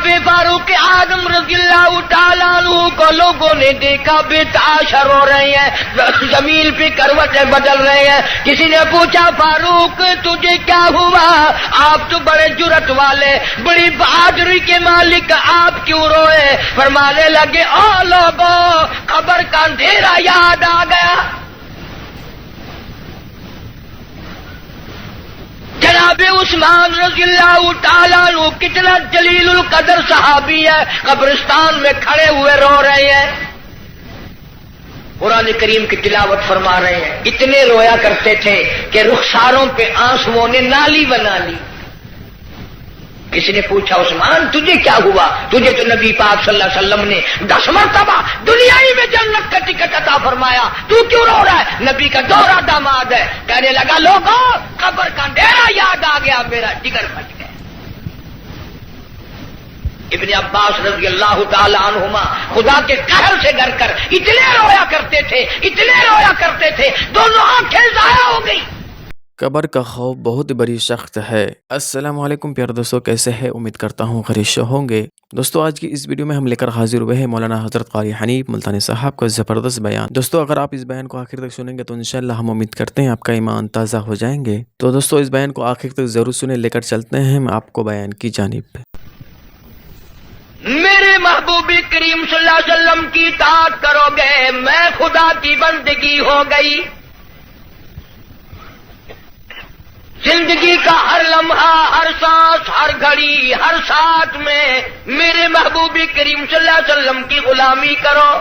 جناب فاروق اعظم رضی اللہ تعالیٰ عنہ کو لوگوں نے دیکھا بے تاشر ہو رہے ہیں، زمین پہ کروٹیں بدل رہے ہیں. کسی نے پوچھا فاروق تجھے کیا ہوا؟ آپ تو بڑے جرأت والے، بڑی بہادری کے مالک، آپ کیوں روئے؟ فرمانے لگے او لوگوں، قبر کا اندھیرا یاد آ گیا. جناب عثمان رضی اللہ تعالیٰ عنہ کتنا جلیل القدر صحابی ہے، قبرستان میں کھڑے ہوئے رو رہے ہیں، قرآن کریم کی تلاوت فرما رہے ہیں. اتنے رویا کرتے تھے کہ رخساروں پہ آنسوؤں نے نالی بنا لی. کسی نے پوچھا عثمان تجھے کیا ہوا؟ تجھے تو نبی پاک صلی اللہ علیہ وسلم نے 10 مرتبہ دنیائی میں جنت کا ٹکٹ عطا فرمایا، تو کیوں رو رہا ہے؟ نبی کا دوہرا داماد ہے. کہنے لگا لوگوں، قبر کا اندھیرا یاد آ گیا، میرا جگر پھٹ گیا. ابن عباس رضی اللہ تعالی عنہما خدا کے قہر سے ڈر کر اتنے رویا کرتے تھے، اتنے رویا کرتے تھے، دونوں آنکھیں ضائع ہو گئی. قبر کا خوف بہت بڑی سخت ہے. السلام علیکم پیارے دوستو، کیسے ہیں؟ امید کرتا ہوں خیریت ہوں گے. دوستو آج کی اس ویڈیو میں ہم لے کر حاضر ہوئے ہیں مولانا حضرت قاری حنیف ملتانی صاحب کا زبردست بیان. دوستو اگر آپ اس بیان کو آخر تک سنیں گے تو انشاءاللہ ہم امید کرتے ہیں آپ کا ایمان تازہ ہو جائیں گے. تو دوستو اس بیان کو آخر تک ضرور سنیں، لے کر چلتے ہیں ہم آپ کو بیان کی جانب. میرے محبوب کریم صلی اللہ علیہ وسلم کی اطاعت کرو گے، میں خدا کی بندگی ہو گئی. زندگی کا ہر لمحہ، ہر سانس، ہر گھڑی، ہر ساتھ میں میرے محبوب کریم صلی اللہ علیہ وسلم کی غلامی کرو.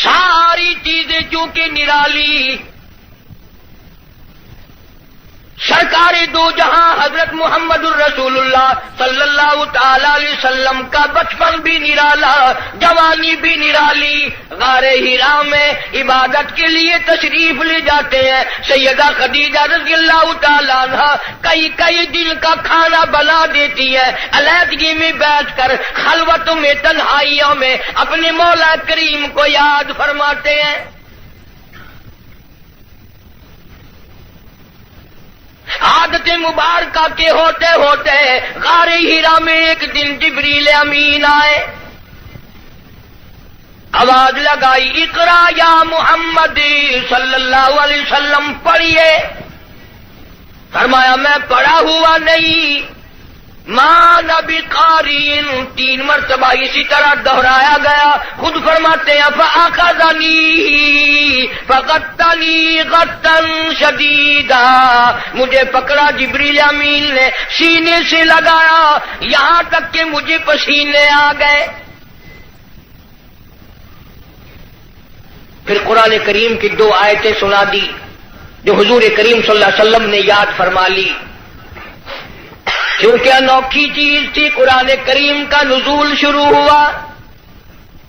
ساری چیزیں چونکہ نرالی، سرکار دو جہاں حضرت محمد الرسول اللہ صلی اللہ تعالی علیہ وسلم کا بچپن بھی نرالا، جوانی بھی نرالی. غار حرا میں عبادت کے لیے تشریف لے جاتے ہیں. سیدہ خدیجہ رضی اللہ تعالی عنہا کئی دن کا کھانا بنا دیتی ہے، علیحدگی میں بیٹھ کر خلوتوں میں، تنہائیوں میں اپنے مولا کریم کو یاد فرماتے ہیں. عادت مبارکہ کے ہوتے ہوتے غار حرا میں ایک دن جبریل امین آئے، آواز لگائی اقرا یا محمد صلی اللہ علیہ وسلم، پڑھیے. فرمایا میں پڑھا ہوا نہیں، ماں نبی قارئ. 3 مرتبہ اسی طرح دہرایا گیا. خود فرماتے ہیں فاخذنی فغطنی غطا شدیدا، مجھے پکڑا جبریل امین نے، سینے سے لگایا یہاں تک کہ مجھے پسینے آ گئے. پھر قرآن کریم کی 2 آیتیں سنا دی جو حضور کریم صلی اللہ علیہ وسلم نے یاد فرما لی. کیونکہ انوکھی چیز تھی، قرآن کریم کا نزول شروع ہوا.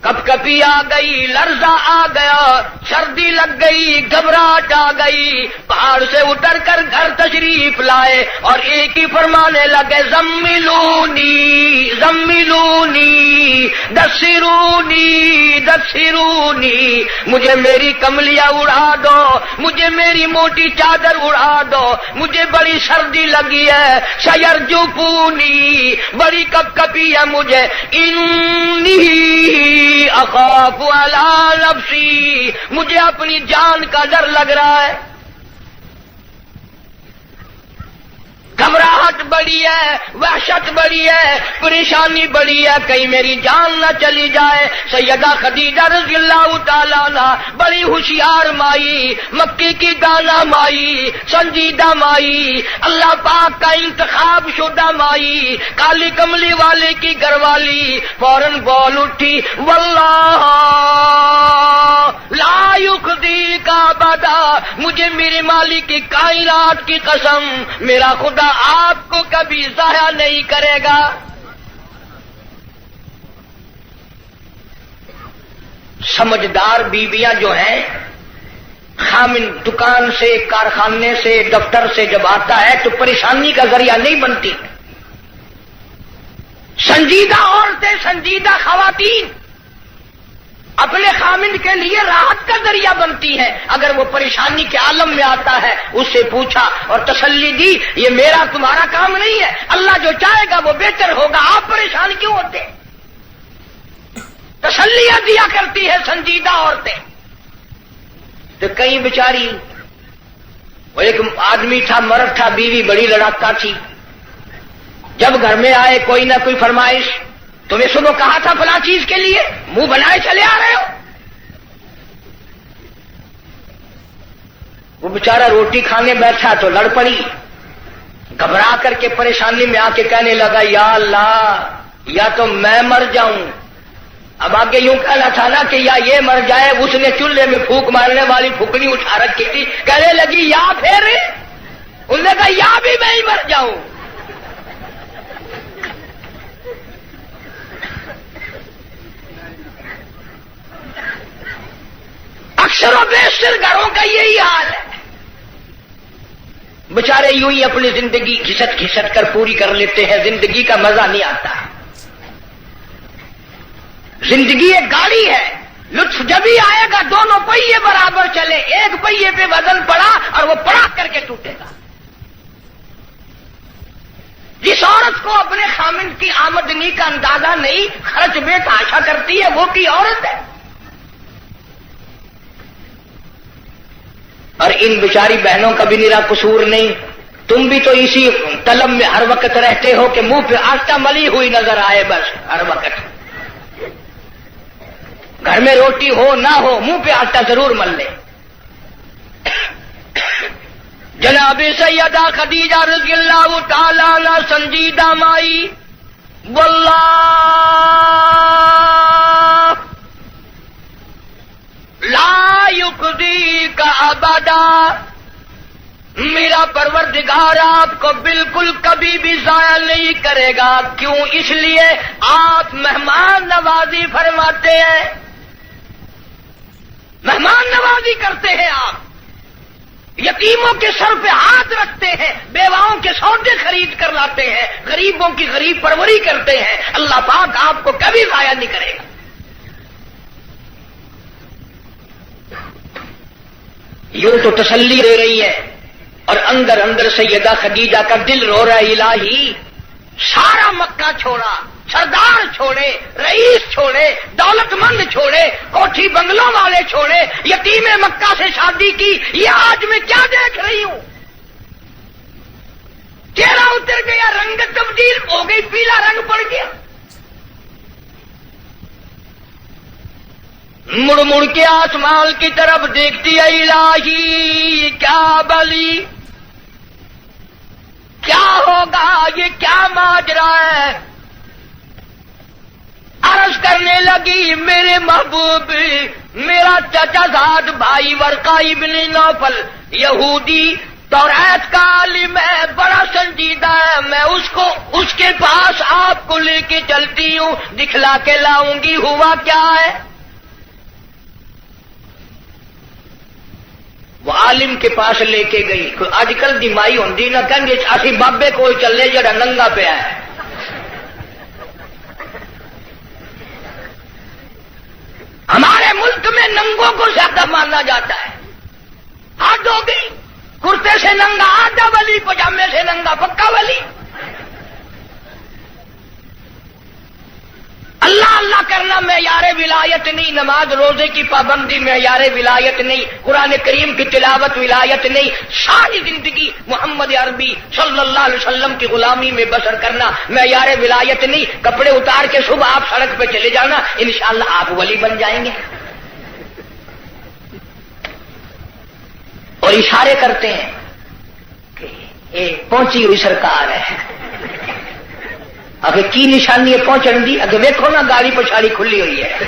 کپ کپی آ گئی، لرزہ آ گیا، سردی لگ گئی، گھبراہٹ آ گئی. پہاڑ سے اتر کر گھر تشریف لائے اور ایک ہی فرمانے لگے زملونی زملونی دثرونی دثرونی، مجھے میری کملیاں اڑا دو، مجھے میری موٹی چادر اڑا دو، مجھے بڑی سردی لگی ہے. سیرجفونی، بڑی کپ کپی ہے مجھے. انی اخاف علی نفسی، مجھے اپنی جان کا ڈر لگ رہا ہے. گھبراہٹ بڑی ہے، وحشت بڑی ہے، پریشانی بڑی ہے، کہیں میری جان نہ چلی جائے. سیدہ خدیجہ رضی اللہ تعالیٰ عنہ بڑی ہوشیار مائی، مکی کی دانا مائی، سنجیدہ مائی، اللہ پاک کا انتخاب شدہ مائی، کالی کملی والے کی گھر والی، فوراً بول اٹھی واللہ لا یخزیک ابدا، مجھے میرے مالک کی کائنات کی قسم، میرا خدا آپ کو کبھی ضائع نہیں کرے گا. سمجھدار بیویاں جو ہیں، خامن دکان سے، کارخانے سے، دفتر سے جب آتا ہے تو پریشانی کا ذریعہ نہیں بنتی. سنجیدہ عورتیں، سنجیدہ خواتین اپنے خامن کے لیے راحت کا ذریعہ بنتی ہے. اگر وہ پریشانی کے عالم میں آتا ہے، اس سے پوچھا اور تسلی دی، یہ میرا تمہارا کام نہیں ہے، اللہ جو چاہے بہتر ہوگا، آپ پریشان کیوں ہوتے؟ تسلیاں دیا کرتی ہے سنجیدہ عورتیں. تو کئی بیچاری، وہ ایک آدمی تھا، مرد تھا، بیوی بڑی لڑاکا تھی. جب گھر میں آئے کوئی نہ کوئی فرمائش، تمہیں صبح کہا تھا فلاں چیز کے لیے، منہ بنائے چلے آ رہے ہو. وہ بیچارہ روٹی کھانے بیٹھا تو لڑ پڑی، گھبرا کر کے پریشانی میں آ کے کہنے لگا یا اللہ، یا تو میں مر جاؤں. اب آگے یوں کہنا تھا نا کہ یا یہ مر جائے. اس نے چولہے میں پھونک مارنے والی پھوکنی اٹھا رکھی تھی، کہنے لگی یا پھر. انہوں نے کہا یا بھی میں ہی مر جاؤں. اکثر و بیشتر گھروں کا یہی حال ہے. بیچارے یوں ہی اپنی زندگی گھسٹ گھسٹ کر پوری کر لیتے ہیں، زندگی کا مزہ نہیں آتا. زندگی ایک گاڑی ہے، لطف جب ہی آئے گا دونوں پہیے برابر چلے. ایک پہیے پہ وزن پڑا اور وہ پڑا کر کے ٹوٹے گا. جس عورت کو اپنے خامند کی آمدنی کا اندازہ نہیں، خرچ میں تاشا کرتی ہے، وہ کی عورت ہے. اور ان بیچاری بہنوں کا بھی نرا قصور نہیں. تم بھی تو اسی طلب میں ہر وقت رہتے ہو کہ منہ پہ آٹا ملی ہوئی نظر آئے، بس ہر وقت. گھر میں روٹی ہو نہ ہو، منہ پہ آٹا ضرور مل لے. جناب سیدہ خدیجہ رضی اللہ تعالی عنہا سنجیدہ مائی، واللہ لا یخزیک ابدا، میرا پروردگار آپ کو بالکل کبھی بھی ضائع نہیں کرے گا. کیوں؟ اس لیے آپ مہمان نوازی فرماتے ہیں، مہمان نوازی کرتے ہیں. آپ یتیموں کے سر پہ ہاتھ رکھتے ہیں، بیواؤں کے سودے خرید کر لاتے ہیں، غریبوں کی غریب پروری کرتے ہیں. اللہ پاک آپ کو کبھی ضائع نہیں کرے گا. یوں تو تسلی دے رہی ہے، اور اندر اندر سیدہ خدیجہ کا دل رو رہا ہے، الہی سارا مکہ چھوڑا، سردار چھوڑے، رئیس چھوڑے، دولت مند چھوڑے، کوٹھی بنگلوں والے چھوڑے، یتیم مکہ سے شادی کی. یہ آج میں کیا دیکھ رہی ہوں؟ چہرہ اتر گیا، رنگ تبدیل ہو گئی، پیلا رنگ پڑ گیا. مڑ مڑ کے آسمان کی طرف دیکھتی ہے، الہی کیا بلی، کیا ہوگا، یہ کیا ماجرا ہے. عرض کرنے لگی میرے محبوب، میرا چچا زاد بھائی ورقہ ابن نوفل یہودی توریت کا عالم ہے، بڑا سنجیدہ ہے. میں اس کے پاس آپ کو لے کے چلتی ہوں، دکھلا کے لاؤں گی. ہوا کیا ہے؟ وہ عالم کے پاس لے کے گئی. آج کل دی مائی ہوندی نہ کہیں اسی بابے کو چلے جڑا ننگا پیا ہے. ہمارے ملک میں ننگوں کو زیادہ مانا جاتا ہے. حد ہو گئی، کرتے سے ننگا آدھا ولی، پجامے سے ننگا پکا ولی. اللہ اللہ کرنا معیار ولایت نہیں، نماز روزے کی پابندی معیار ولایت نہیں، قرآن کریم کی تلاوت ولایت نہیں. ساری زندگی محمد عربی صلی اللہ علیہ وسلم کی غلامی میں بسر کرنا معیار ولایت نہیں. کپڑے اتار کے صبح آپ سڑک پہ چلے جانا، انشاءاللہ آپ ولی بن جائیں گے. اور اشارے کرتے ہیں کہ پہنچی ہوئی سرکار ہے. اگر کی نشانی ہے پہنچن دی؟ اگر ویکھو نا گاڑی پچھاڑی کھلی ہوئی ہے.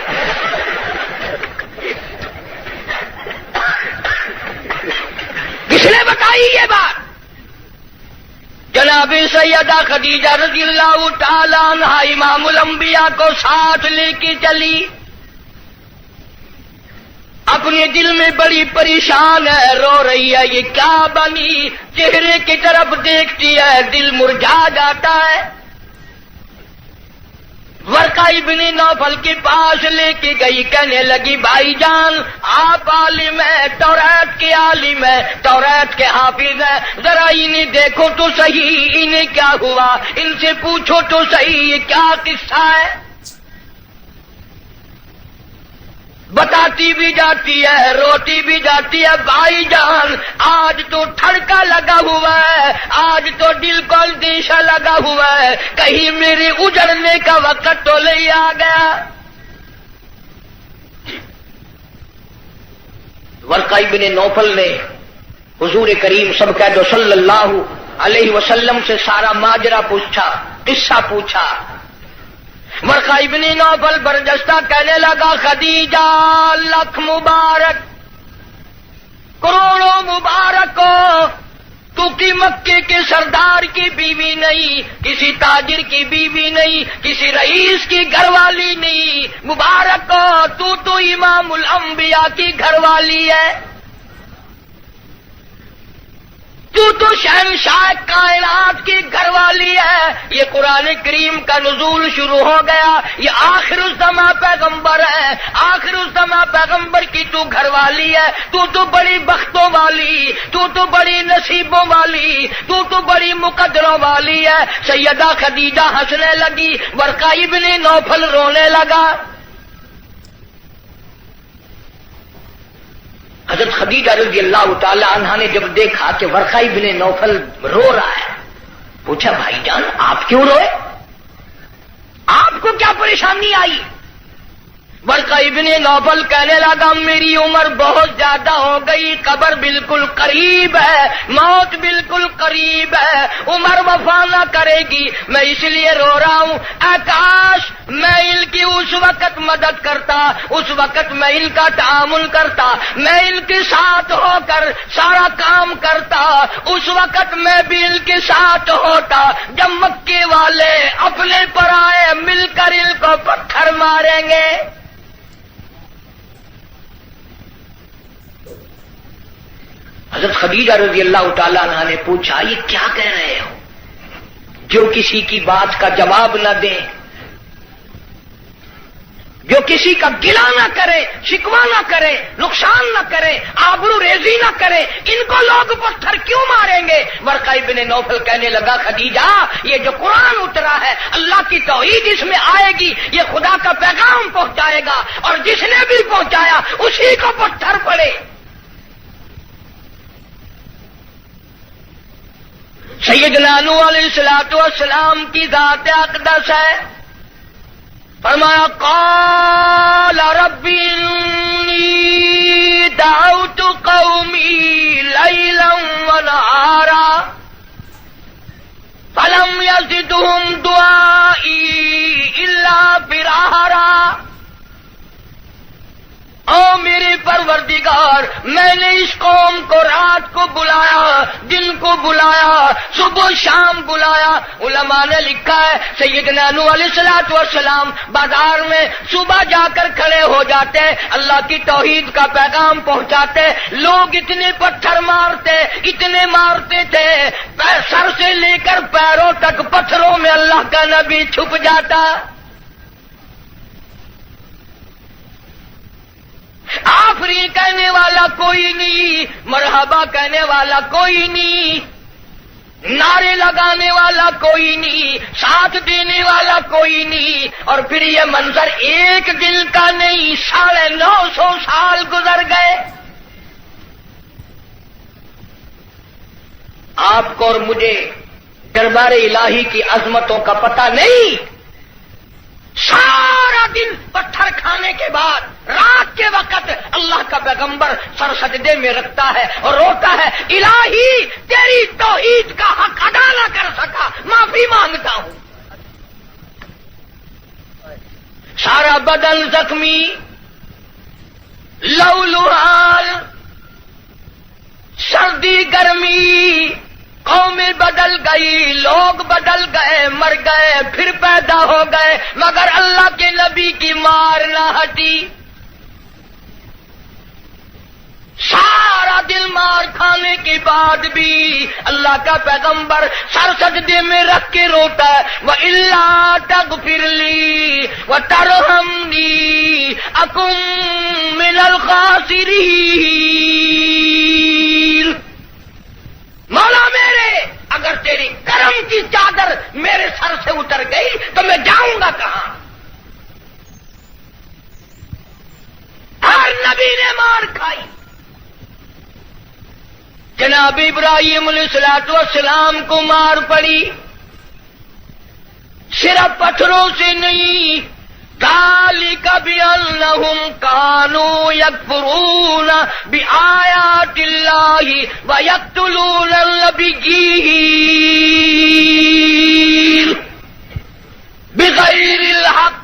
کس نے بتائی یہ بات؟ جناب سیدہ خدیجہ رضی اللہ تعالی عنہا امام الانبیاء کو ساتھ لے کے چلی. اپنے دل میں بڑی پریشان ہے، رو رہی ہے، یہ کیا بنی. چہرے کی طرف دیکھتی ہے، دل مرجھا جاتا ہے. ورقہ ورقہ ابن نوفل کے پاس لے کے گئی، کہنے لگی بھائی جان آپ عالم ہیں، توریت کے عالم ہیں، توریت کے حافظ ہیں، ذرا انہیں دیکھو تو صحیح انہیں کیا ہوا، ان سے پوچھو تو صحیح یہ کیا قصہ ہے۔ بتاتی بھی جاتی ہے، روتی بھی جاتی ہے، بھائی جان آج تو ٹھڑکا لگا ہوا ہے، آج تو دل کو اندیشہ لگا ہوا ہے، کہیں میرے اجڑنے کا وقت تو نہیں آ گیا۔ ورقہ ابن نوفل نے حضور کریم سب کہہ دو صلی اللہ علیہ وسلم سے سارا ماجرا پوچھا، قصہ پوچھا۔ ورقہ ابن نوفل برجستہ کہنے لگا خدیجہ لکھ مبارک، کروڑوں مبارک ہو، تو کی مکے کے سردار کی بیوی نہیں، کسی تاجر کی بیوی نہیں، کسی رئیس کی گھر والی نہیں، مبارک ہو، تو امام الانبیاء کی گھر والی ہے، تو شہنشاہ کائنات کی گھر والی ہے۔ یہ قرآن کریم کا نزول شروع ہو گیا، یہ آخر الزماں پیغمبر ہے، آخر الزماں پیغمبر کی تو گھر والی ہے، تو بڑی بختوں والی، تو بڑی نصیبوں والی، تو بڑی مقدروں والی ہے۔ سیدہ خدیجہ ہنسنے لگی، ورقہ ابن نوفل رونے لگا۔ حضرت خدیجہ رضی اللہ تعالی عنہا نے جب دیکھا کہ ورقہ ابن نوفل رو رہا ہے، پوچھا بھائی جان آپ کیوں روئے، آپ کو کیا پریشانی آئی؟ ورقہ ابن نوفل کہنے لگا میری عمر بہت زیادہ ہو گئی، قبر بالکل قریب ہے، موت بالکل قریب ہے، عمر وفا نہ کرے گی، میں اس لیے رو رہا ہوں۔ اے کاش میں ان کی اس وقت مدد کرتا، اس وقت میں ان کا تعامل کرتا، میں ان کے ساتھ ہو کر سارا کام کرتا، اس وقت میں بھی ان کے ساتھ ہوتا جب مکے والے اپنے پر آئے مل کر ان کو پتھر ماریں گے۔ حضرت خدیجہ رضی اللہ تعالیٰ عنہ نے پوچھا یہ کیا کہہ رہے ہو، جو کسی کی بات کا جواب نہ دیں، جو کسی کا گلہ نہ کرے، شکوہ نہ کرے، نقصان نہ کرے، آبرو ریزی نہ کرے، ان کو لوگ پتھر کیوں ماریں گے؟ ورقہ ابن نوفل کہنے لگا خدیجہ یہ جو قرآن اترا ہے اللہ کی توحید اس میں آئے گی، یہ خدا کا پیغام پہنچائے گا، اور جس نے بھی پہنچایا اسی کو پتھر پڑے۔ سیدنا نوح علیہ السلام کی ذات اقدس ہے، فرمایا قال رب انی دعوت قومی لیلا ونہارا فلم یزدہم دعائی الا فرارا۔ او میرے پروردگار میں نے اس قوم کو رات کو بلایا، دن کو بلایا، صبح شام بلایا۔ علماء نے لکھا ہے سیدنا نوح علیہ السلام بازار میں صبح جا کر کھڑے ہو جاتے، اللہ کی توحید کا پیغام پہنچاتے، لوگ اتنے پتھر مارتے، اتنے مارتے تھے، سر سے لے کر پیروں تک پتھروں میں اللہ کا نبی چھپ جاتا۔ آفرین کہنے والا کوئی نہیں، مرحبا کہنے والا کوئی نہیں، نعرے لگانے والا کوئی نہیں، ساتھ دینے والا کوئی نہیں، اور پھر یہ منظر ایک دن کا نہیں، 950 سال گزر گئے۔ آپ کو اور مجھے دربار الہی کی عظمتوں کا پتہ نہیں۔ سارا دن پتھر کھانے کے بعد رات کے وقت اللہ کا پیغمبر سر سجدے میں رکھتا ہے اور روتا ہے الہی تیری توحید کا حق ادا نہ کر سکا، معافی مانگتا ہوں۔ سارا بدن زخمی، لہولہال، سردی گرمی، قومیں بدل گئی، لوگ بدل گئے، مر گئے، پھر پیدا ہو گئے، مگر اللہ کے نبی کی مار نہ ہٹی۔ سارا دل مار کھانے کے بعد بھی اللہ کا پیغمبر سر سجدے میں رکھ کے روتا ہے، وَإِلَّا تغفر لی وترحمنی اکن من الخاسرین۔ مولا میرے، اگر تیری کرم کی چادر میرے سر سے اتر گئی تو میں جاؤں گا کہاں؟ ہر نبی نے مار کھائی، جناب ابراہیم علیہ السلام کو مار پڑی، صرف پتھروں سے نہیں، ذالک بأنہم کانوا یکفرون بآیات اللہ ویقتلون النبیین بغیر الحق۔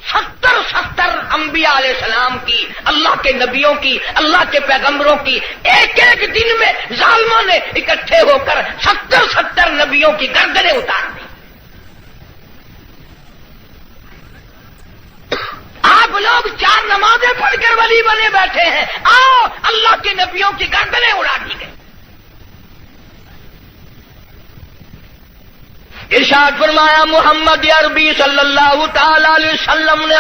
70 انبیاء علیہ السلام کی، اللہ کے نبیوں کی، اللہ کے پیغمبروں کی ایک ایک دن میں ظالموں نے اکٹھے ہو کر 70 نبیوں کی گردنیں اتار دی۔ آپ لوگ 4 نمازیں پڑھ کر ولی بنے بیٹھے ہیں، آؤ اللہ کے نبیوں کی گردنیں اڑا دی گئی۔ ارشاد فرمایا محمد عربی صلی اللہ تعالی علیہ وسلم نے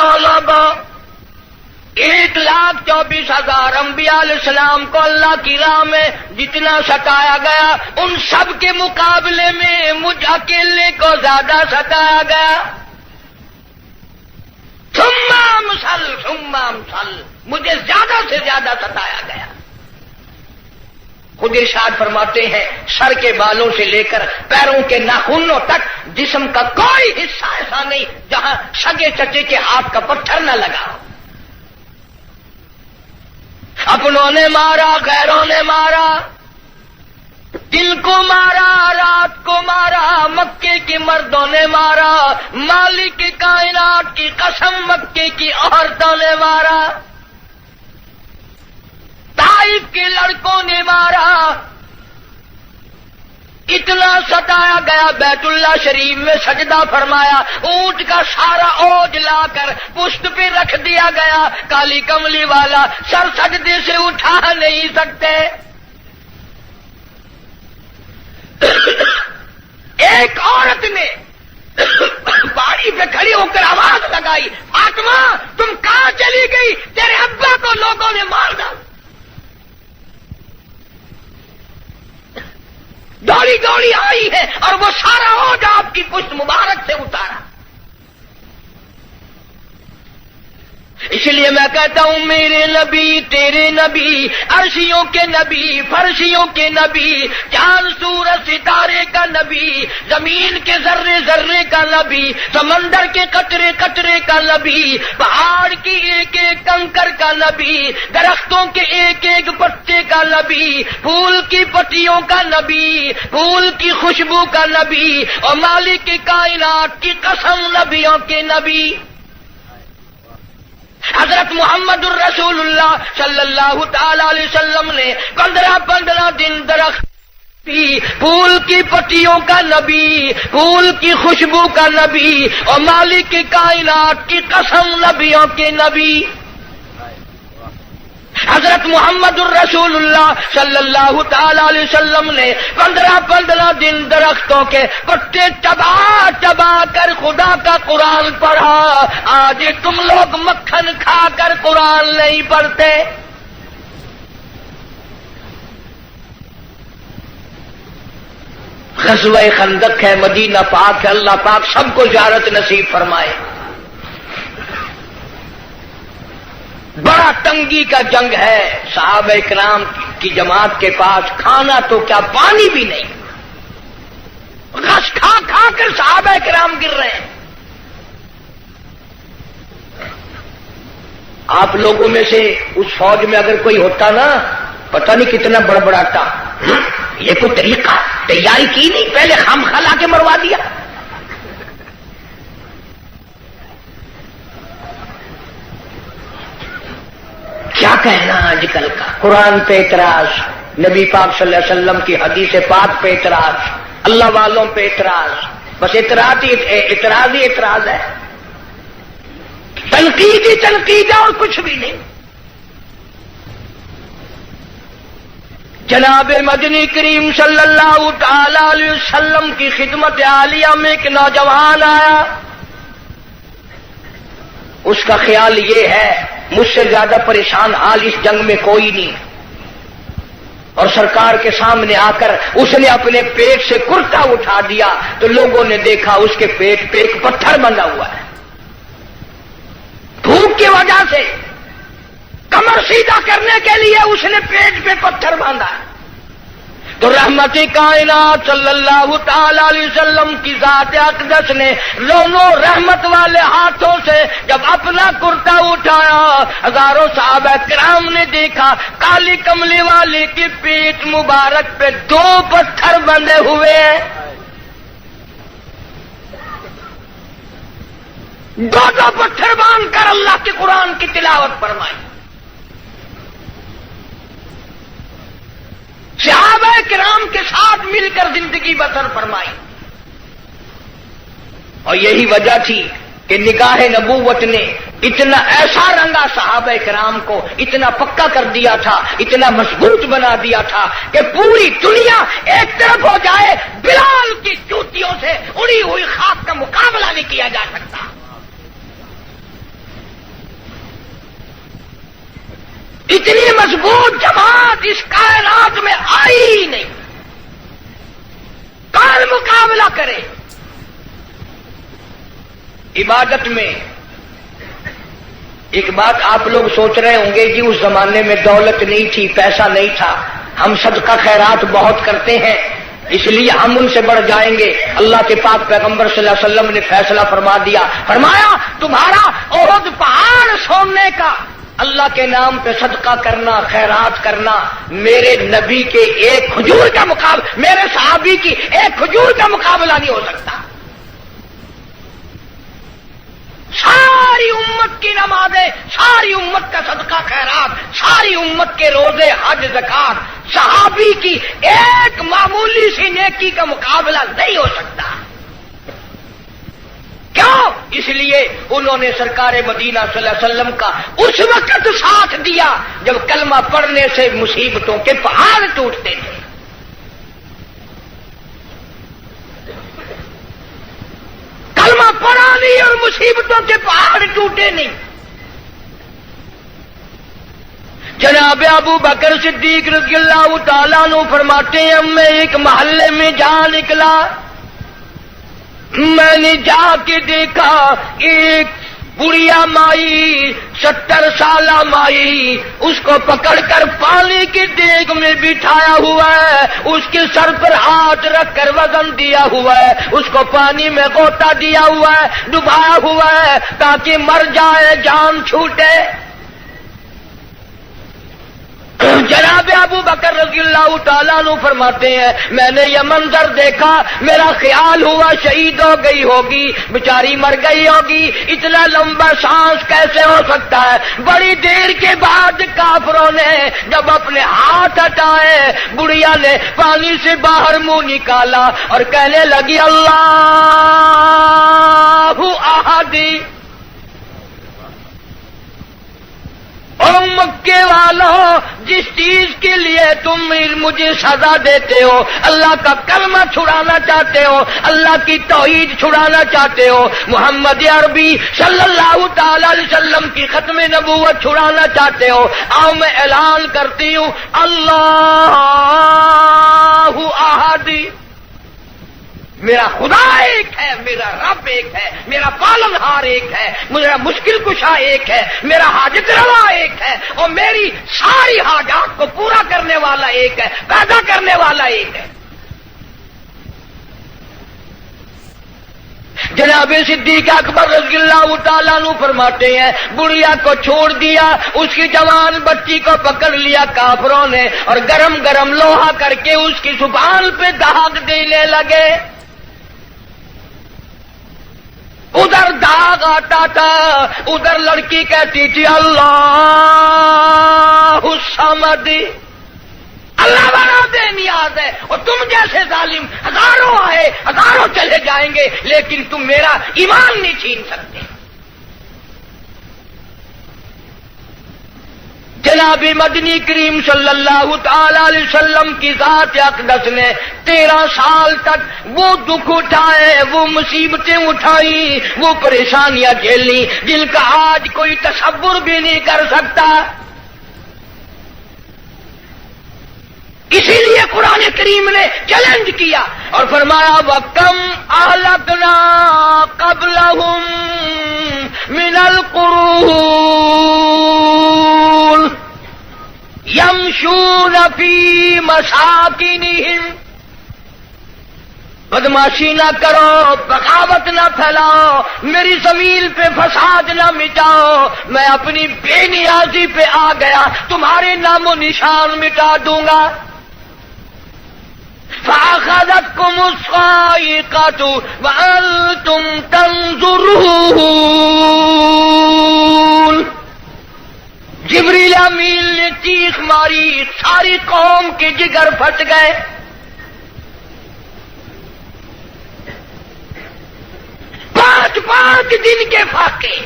1,24,000 انبیاء علیہ السلام کو اللہ کی راہ میں جتنا ستایا گیا، ان سب کے مقابلے میں مجھ اکیلے کو زیادہ ستایا گیا۔ ثم امثل، مجھے زیادہ سے زیادہ ستایا گیا۔ خود ارشاد فرماتے ہیں سر کے بالوں سے لے کر پیروں کے ناخنوں تک جسم کا کوئی حصہ ایسا نہیں جہاں سگے چچے کے ہاتھ کا پتھر نہ لگا ہو۔ اپنوں نے مارا، غیروں نے مارا، دن کو مارا، رات کو مارا، مکے کے مردوں نے مارا، مالک کائنات کی قسم مکے کی عورتوں نے مارا، طائف کے لڑکوں نے مارا۔ اتنا ستایا گیا، بیت اللہ شریف میں سجدہ فرمایا، اونٹ کا سارا اوج لا کر پشت پہ رکھ دیا گیا، کالی کملی والا سر سجدے سے اٹھا نہیں سکتے۔ ایک عورت نے پہاڑی پہ کھڑی ہو کر آواز لگائی، فاطمہ تم کہاں چلی گئی؟ تیرے ابا کو لوگوں نے مار ڈالا۔ دوڑی دوڑی آئی ہے اور وہ سارا اوج آپ کی پشت مبارک سے اتارا۔ اس لیے میں کہتا ہوں میرے نبی، تیرے نبی، عرشیوں کے نبی، فرشیوں کے نبی، چاند سورج ستارے کا نبی، زمین کے ذرے ذرے کا نبی، سمندر کے قطرے قطرے کا نبی، پہاڑ کی ایک ایک کنکر کا نبی، درختوں کے ایک ایک پتے کا نبی، پھول کی پتیوں کا نبی، پھول کی خوشبو کا نبی، اور مالک کی کائنات کی قسم نبیوں کے نبی حضرت محمد الرسول اللہ صلی اللہ تعالی علیہ وسلم نے 15 دن درخت پھول کی پتیوں کا نبی، پھول کی خوشبو کا نبی، اور مالک کی کائنات کی قسم نبیوں کے نبی حضرت محمد الرسول اللہ صلی اللہ تعالی علیہ وسلم نے 15 دن درختوں کے پتے چبا کر خدا کا قرآن پڑھا۔ آج تم لوگ مکھن کھا کر قرآن نہیں پڑھتے۔ غزوہ خندق ہے، مدینہ پاک ہے، اللہ پاک سب کو زیارت نصیب فرمائے۔ بڑا تنگی کا جنگ ہے، صحابہ کرام کی جماعت کے پاس کھانا تو کیا پانی بھی نہیں، غش کھا کھا کر صحابہ کرام گر رہے ہیں۔ آپ لوگوں میں سے اس فوج میں اگر کوئی ہوتا نا، پتہ نہیں کتنا بڑبڑاتا، یہ کوئی طریقہ تیاری کی نہیں، پہلے خام خلا کے مروا دیا۔ کیا کہنا آج کل کا، قرآن پہ اعتراض، نبی پاک صلی اللہ علیہ وسلم کی حدیث پاک پہ اعتراض، اللہ والوں پہ اعتراض، بس اعتراض ہی اعتراض ہے، تنقید ہی تنقید ہے اور کچھ بھی نہیں۔ جناب مدنی کریم صلی اللہ تعالی علیہ وسلم کی خدمت عالیہ میں ایک نوجوان آیا، اس کا خیال یہ ہے مجھ سے زیادہ پریشان حال اس جنگ میں کوئی نہیں، اور سرکار کے سامنے آ کر اس نے اپنے پیٹ سے کرتا اٹھا دیا تو لوگوں نے دیکھا اس کے پیٹ پہ ایک پتھر بندھا ہوا ہے، بھوک کی وجہ سے کمر سیدھا کرنے کے لیے اس نے پیٹ پہ پتھر باندھا ہے۔ تو رحمت کائنات صلی اللہ تعالی علیہ وسلم کی ذات اقدس نے دونوں رحمت والے ہاتھوں سے جب اپنا کرتا اٹھایا، ہزاروں صحابہ کرام نے دیکھا کالی کملی والی کی پیٹ مبارک پہ 2 پتھر بندھے ہوئے ہیں، 2 پتھر باندھ کر اللہ کے قرآن کی تلاوت فرمائی۔ صحابہ کرام کے ساتھ مل کر زندگی بسر فرمائی، اور یہی وجہ تھی کہ نگاہ نبوت نے اتنا ایسا رنگا صحابہ کرام کو، اتنا پکا کر دیا تھا، اتنا مضبوط بنا دیا تھا کہ پوری دنیا ایک طرف ہو جائے، بلال کی جوتیوں سے اڑی ہوئی خاک کا مقابلہ نہیں کیا جا سکتا۔ اتنی مضبوط جماعت اس کائنات میں آئی ہی نہیں، کون مقابلہ کرے؟ عبادت میں ایک بات آپ لوگ سوچ رہے ہوں گے کہ اس زمانے میں دولت نہیں تھی، پیسہ نہیں تھا، ہم صدقہ خیرات بہت کرتے ہیں اس لیے ہم ان سے بڑھ جائیں گے۔ اللہ کے پاک پیغمبر صلی اللہ علیہ وسلم نے فیصلہ فرما دیا، فرمایا تمہارا احد پہاڑ سونے کا اللہ کے نام پہ صدقہ کرنا، خیرات کرنا، میرے نبی کے ایک کھجور کا مقابلہ، میرے صحابی کی ایک کھجور کا مقابلہ نہیں ہو سکتا۔ ساری امت کی نمازیں، ساری امت کا صدقہ خیرات، ساری امت کے روزے، حج، زکات، صحابی کی ایک معمولی سی نیکی کا مقابلہ نہیں ہو سکتا۔ کیوں؟ اس لیے انہوں نے سرکار مدینہ صلی اللہ علیہ وسلم کا اس وقت ساتھ دیا جب کلمہ پڑھنے سے مصیبتوں کے پہاڑ ٹوٹتے تھے۔ کلمہ پڑھا نہیں اور مصیبتوں کے پہاڑ ٹوٹے نہیں۔ جناب ابو بکر صدیق رضی اللہ تعالیٰ عنہ فرماتے ہیں میں ایک محلے میں جا نکلا، میں نے جا کے دیکھا ایک بڑھیا مائی، 70 سالہ مائی، اس کو پکڑ کر پانی کی دیگ میں بٹھایا ہوا ہے، اس کے سر پر ہاتھ رکھ کر وزن دیا ہوا ہے، اس کو پانی میں غوطہ دیا ہوا ہے، ڈبایا ہوا ہے تاکہ مر جائے، جان چھوٹے۔ جناب ابو بکر رضی اللہ تعالیٰ عنہ فرماتے ہیں میں نے یہ منظر دیکھا، میرا خیال ہوا شہید ہو گئی ہوگی، بیچاری مر گئی ہوگی، اتنا لمبا سانس کیسے ہو سکتا ہے؟ بڑی دیر کے بعد کافروں نے جب اپنے ہاتھ ہٹائے، بڑھیا نے پانی سے باہر منہ نکالا اور کہنے لگی اللہ احد۔ او مکے والوں، جس چیز کے لیے تم مجھے سزا دیتے ہو، اللہ کا کلمہ چھڑانا چاہتے ہو، اللہ کی توحید چھڑانا چاہتے ہو، محمد عربی صلی اللہ تعالی علیہ وسلم کی ختم نبوت چھڑانا چاہتے ہو، آؤ میں اعلان کرتی ہوں اللہ احد، میرا خدا ایک ہے، میرا رب ایک ہے، میرا پالنہار ایک ہے، میرا مشکل کشا ایک ہے، میرا حاجت روا ایک ہے، اور میری ساری حاجات کو پورا کرنے والا ایک ہے، پیدا کرنے والا ایک ہے۔ جناب صدیق اکبر رضی اللہ تعالیٰ عنہ فرماتے ہیں بڑھیا کو چھوڑ دیا، اس کی جوان بچی کو پکڑ لیا کافروں نے اور گرم گرم لوہا کر کے اس کی زبان پہ داغ دینے لگے۔ ادھر داغ آتا تھا، ادھر لڑکی کہتی تھی اللہ الصمد، اللہ بڑا بے نیاز ہے، اور تم جیسے ظالم ہزاروں آئے ہزاروں چلے جائیں گے لیکن تم میرا ایمان نہیں چھین سکتے۔ جناب مدنی کریم صلی اللہ تعالی علیہ وسلم کی ذات اقدس نے 13 سال تک وہ دکھ اٹھائے، وہ مصیبتیں اٹھائی، وہ پریشانیاں جھیلی جن کا آج کوئی تصور بھی نہیں کر سکتا۔ اسی لیے قرآن کریم نے چیلنج کیا اور فرمایا وَكَمْ أَهْلَكْنَا قَبْلَهُمْ مِنَ الْقُرُونِ يَمْشُونَ فِي مَسَاكِنِهِمْ۔ بدماشی نہ کرو، بغاوت نہ پھیلاؤ، میری زمین پہ فساد نہ مٹاؤ، میں اپنی بے نیازی پہ آ گیا، تمہارے نام و نشان مٹا دوں گا۔ فَأَخَذَتْكُمُ الصَّاعِقَةُ وَأَنْتُمْ تَنظُرُونَ۔ جبریل امین نے چیخ ماری، ساری قوم کے جگر پھٹ گئے۔ پانچ دن کے فاقے،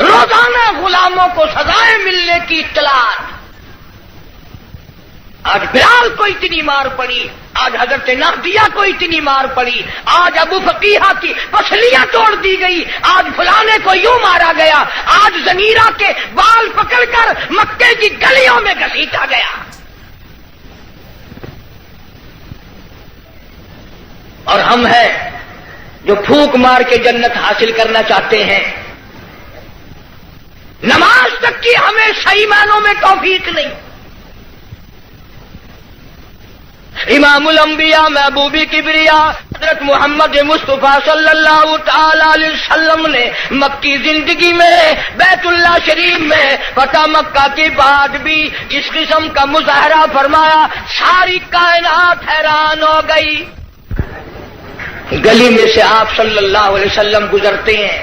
روزانہ غلاموں کو سزائیں ملنے کی اطلاعات۔ آج بلال کو اتنی مار پڑی، آج حضرت نافیہ کو اتنی مار پڑی، آج ابو فقیہ کی پسلیاں توڑ دی گئی، آج فلانے کو یوں مارا گیا، آج زنیرہ کے بال پکڑ کر مکے کی گلیوں میں گھسیٹا گیا۔ اور ہم ہیں جو پھونک مار کے جنت حاصل کرنا چاہتے ہیں، نماز تک کی ہمیں صحیح معنوں میں توفیق نہیں۔ امام الانبیاء محبوب کبریا حضرت محمد مصطفیٰ صلی اللہ تعالی علیہ وسلم نے مکی زندگی میں بیت اللہ شریف میں فتح مکہ کے بعد بھی اس قسم کا مظاہرہ فرمایا، ساری کائنات حیران ہو گئی۔ گلی میں سے آپ صلی اللہ علیہ وسلم گزرتے ہیں،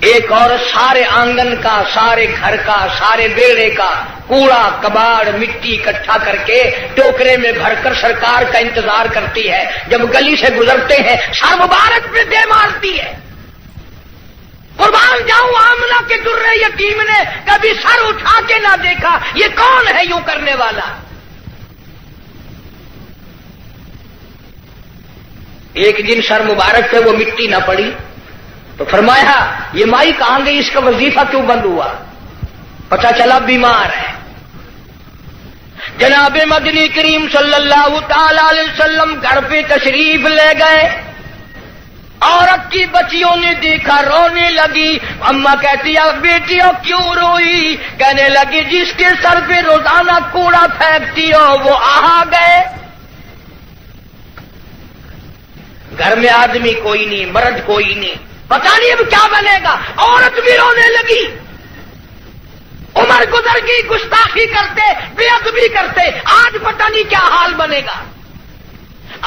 ایک عورت سارے آنگن کا، سارے گھر کا، سارے بیڑے کا کوڑا کباڑ مٹی اکٹھا کر کے ٹوکرے میں بھر کر سرکار کا انتظار کرتی ہے۔ جب گلی سے گزرتے ہیں سر مبارک پہ دے مارتی ہے۔ قربان جاؤں آمنہ کے درے یتیم نے کبھی سر اٹھا کے نہ دیکھا، یہ کون ہے یوں کرنے والا؟ ایک دن سر مبارک سے وہ مٹی نہ پڑی تو فرمایا یہ مائی کہاں گئی، اس کا وظیفہ کیوں بند ہوا؟ پتہ چلا بیمار ہے۔ جناب مدنی کریم صلی اللہ تعالی علیہ وسلم گھر پہ تشریف لے گئے، عورت کی بچیوں نے دیکھا، رونے لگی۔ اماں کہتی ہے بیٹیوں کیوں روئی؟ کہنے لگی جس کے سر پہ روزانہ کوڑا پھینکتی ہو وہ آ گئے۔ گھر میں آدمی کوئی نہیں، مرد کوئی نہیں، پتہ نہیں اب کیا بنے گا۔ عورت بھی رونے لگی۔ عمر گزر گئی، گستاخی کرتے، بے ادبی کرتے، آج پتہ نہیں کیا حال بنے گا۔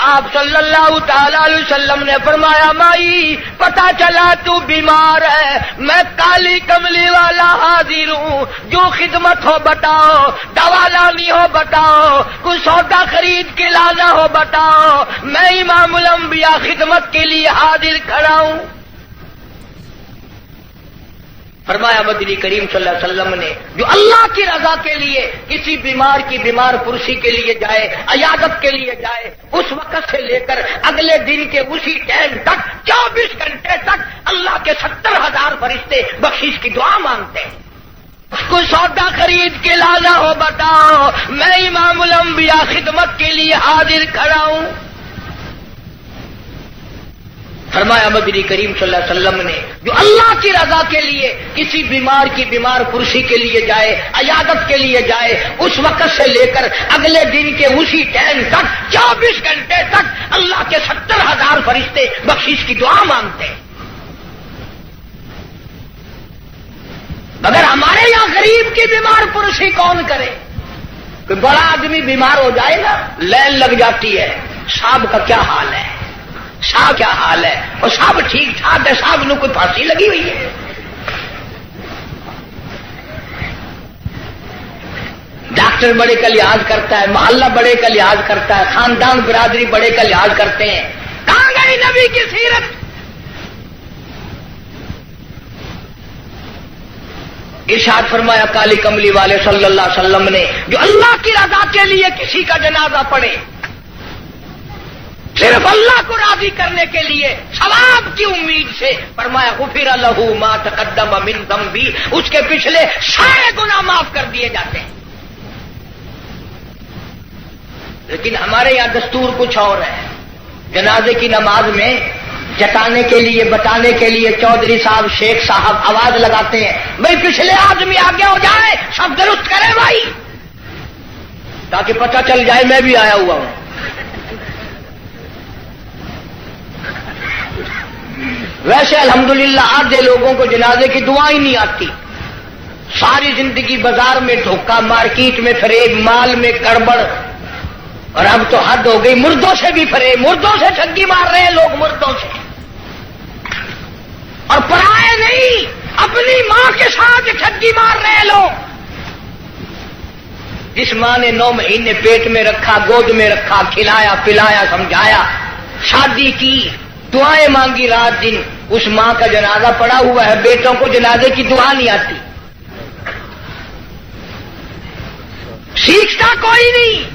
آپ صلی اللہ تعالی علیہ وسلم نے فرمایا مائی پتہ چلا تو بیمار ہے، میں کالی کملی والا حاضر ہوں، جو خدمت ہو بتاؤ، دوا لانی ہو بتاؤ، کوئی سودا خرید کے لانا ہو بتاؤ، میں امام الانبیاء خدمت کے لیے حاضر کھڑا ہوں۔ فرمایا مدنی کریم صلی اللہ علیہ وسلم نے جو اللہ کی رضا کے لیے کسی بیمار کی بیمار پرسی کے لیے جائے، عیادت کے لیے جائے، اس وقت سے لے کر اگلے دن کے اسی ٹائم تک 24 گھنٹے تک اللہ کے 70,000 فرشتے بخشش کی دعا مانگتے ہیں۔ کوئی سودا خرید کے لانا ہو بتاؤ، میں امام الانبیاء خدمت کے لیے حاضر کھڑا ہوں۔ فرمایا مدنی کریم صلی اللہ علیہ وسلم نے جو اللہ کی رضا کے لیے کسی بیمار کی بیمار پرسی کے لیے جائے، عیادت کے لیے جائے، اس وقت سے لے کر اگلے دن کے اسی ٹائم تک 24 گھنٹے تک اللہ کے 70,000 فرشتے بخشش کی دعا مانگتے ہیں۔ مگر ہمارے یہاں غریب کی بیمار پرسی کون کرے؟ کوئی بڑا آدمی بیمار ہو جائے نا، لائن لگ جاتی ہے، صاحب کا کیا حال ہے، صاحب کیا حال ہے، اور صاحب ٹھیک ٹھاک ہے، صاحب نے کوئی پھانسی لگی ہوئی ہے۔ ڈاکٹر بڑے کا لحاظ کرتا ہے، محلہ بڑے کا لحاظ کرتا ہے، خاندان برادری بڑے کا لحاظ کرتے ہیں۔ کہاں گئی نبی کی سیرت؟ ارشاد فرمایا کالی کملی والے صلی اللہ علیہ وسلم نے، جو اللہ کی رضا کے لیے کسی کا جنازہ پڑھے، صرف اللہ کو راضی کرنے کے لیے ثواب کی امید سے، فرمایا غفر لہ ما تقدم من ذنبی، اس کے پچھلے سارے گناہ معاف کر دیے جاتے ہیں۔ لیکن ہمارے یہاں دستور کچھ اور ہے، جنازے کی نماز میں جتانے کے لیے، بتانے کے لیے چودھری صاحب، شیخ صاحب آواز لگاتے ہیں، بھائی پچھلے آدمی آگے ہو جائے، سب درست کرے بھائی، تاکہ پتہ چل جائے میں بھی آیا ہوا ہوں۔ ویسے الحمدللہ آدھے لوگوں کو جنازے کی دعا ہی نہیں آتی، ساری زندگی بازار میں دھوکہ، مارکیٹ میں فریب، مال میں گڑبڑ، اور اب تو حد ہو گئی، مردوں سے بھی فریب، مردوں سے ٹھگی مار رہے ہیں لوگ، مردوں سے، اور پرائے نہیں، اپنی ماں کے ساتھ ٹھگی مار رہے ہیں لوگ۔ جس ماں نے 9 مہینے پیٹ میں رکھا، گود میں رکھا، کھلایا پلایا، سمجھایا، شادی کی، دعائیں مانگی رات دن، اس ماں کا جنازہ پڑا ہوا ہے، بیٹوں کو جنازے کی دعا نہیں آتی، سیکھتا کوئی نہیں۔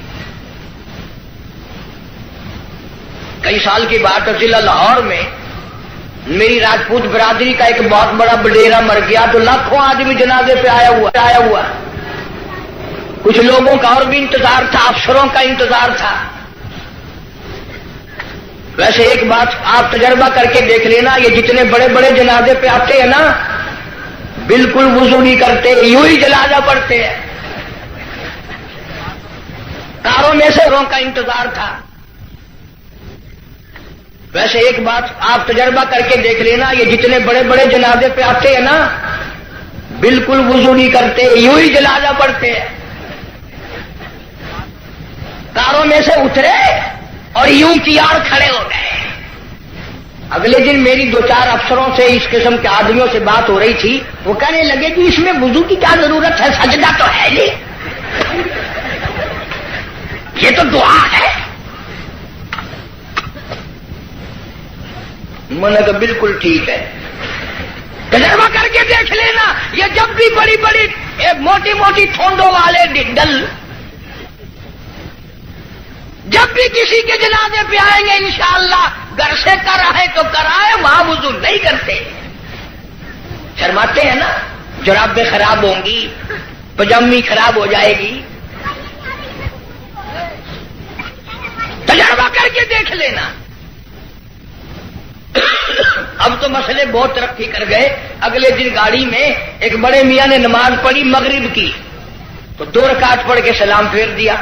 کئی سال کی بات ہے، ضلع لاہور میں میری راجپوت برادری کا ایک بہت بڑا بڈیرا مر گیا، تو لاکھوں آدمی جنازے پہ آیا ہوا، کچھ لوگوں کا اور بھی انتظار تھا، افسروں کا انتظار تھا۔ ویسے ایک بات آپ تجربہ کر کے دیکھ لینا، یہ جتنے بڑے بڑے جنازے پہ آتے ہیں نا، بالکل وضو نہیں کرتے، یوں ہی جنازہ پڑھتے ہیں، کاروں میں سے روں کا انتظار تھا۔ ویسے ایک بات آپ تجربہ کر کے دیکھ لینا، یہ جتنے بڑے بڑے جنازے پہ آتے ہیں نا، بالکل وضو نہیں کرتے، یوں ہی جنازہ پڑھتے ہیں، کاروں میں سے اترے اور یوں کیار کھڑے ہو گئے۔ اگلے دن میری 2-4 افسروں سے، اس قسم کے آدمیوں سے بات ہو رہی تھی، وہ کہنے لگے کہ اس میں وضو کی کیا ضرورت ہے، سجدہ تو ہے نہیں، یہ تو دعا ہے۔ میں نے کہا بالکل ٹھیک ہے، تجربہ کر کے دیکھ لینا، یہ جب بھی بڑی بڑی موٹی موٹی ٹھونڈوں والے ڈل جب بھی کسی کے جنازے پہ آئیں گے انشاءاللہ، گھر سے کر آئے تو کرائے، وہاں وضو نہیں کرتے، شرماتے ہیں نا، جرابیں خراب ہوں گی، پجامی خراب ہو جائے گی، تجربہ کر کے دیکھ لینا۔ اب تو مسئلے بہت ترقی کر گئے۔ اگلے دن گاڑی میں ایک بڑے میاں نے نماز پڑھی مغرب کی، تو 2 رکعت پڑھ کے سلام پھیر دیا۔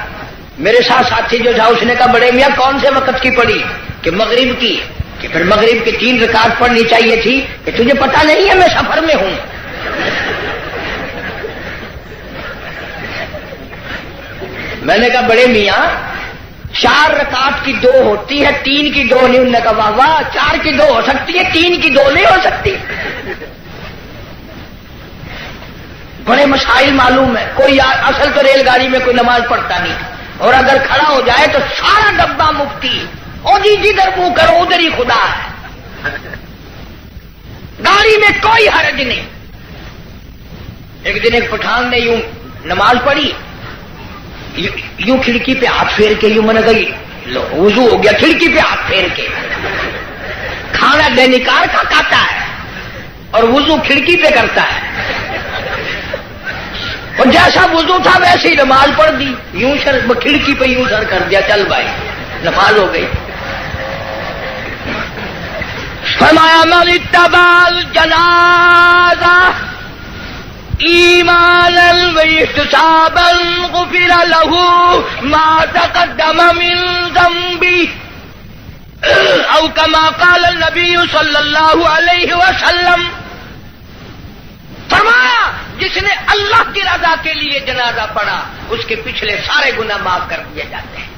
میرے ساتھ ساتھی جو تھا اس نے کہا بڑے میاں کون سے وقت کی پڑھی؟ کہ مغرب کی۔ کہ پھر مغرب کی 3 رکعت پڑھنی چاہیے تھی۔ کہ تجھے پتا نہیں ہے میں سفر میں ہوں؟ میں نے کہا بڑے میاں 4 رکعت کی 2 ہوتی ہے، 3 کی 2 نہیں۔ انہوں نے کہا واہ واہ، 4 کی 2 ہو سکتی ہے، 3 کی 2 نہیں ہو سکتی۔ بڑے مسائل معلوم ہے۔ کوئی اصل تو ریل گاڑی میں کوئی نماز پڑھتا نہیں، اور اگر کھڑا ہو جائے تو سارا ڈبہ مفتی، اور جدھر منہ کرو ادھر ہی خدا ہے۔ گاڑی میں کوئی حرج نہیں۔ ایک دن ایک پٹھان نے یوں نماز پڑھی، یوں کھڑکی پہ ہاتھ پھیر کے، یوں میں نے کہا وضو ہو گیا، کھڑکی پہ ہاتھ پھیر کے۔ کھانا دینکار کا کھاتا ہے اور وضو کھڑکی پہ کرتا ہے، اور جیسا وضو تھا ویسے ہی نماز پڑھ دی، یوں سر کھڑکی پہ یوں سر کر دیا، چل بھائی نماز ہو گئی۔ فرمایا من اتبع الجنازہ ایمانا واحتسابا غفر له ما تقدم من ذنبه او كما قال النبي صلی اللہ علیہ وسلم۔ فرمایا جس نے اللہ کی رضا کے لیے جنازہ پڑھا اس کے پچھلے سارے گناہ معاف کر دیے جاتے ہیں۔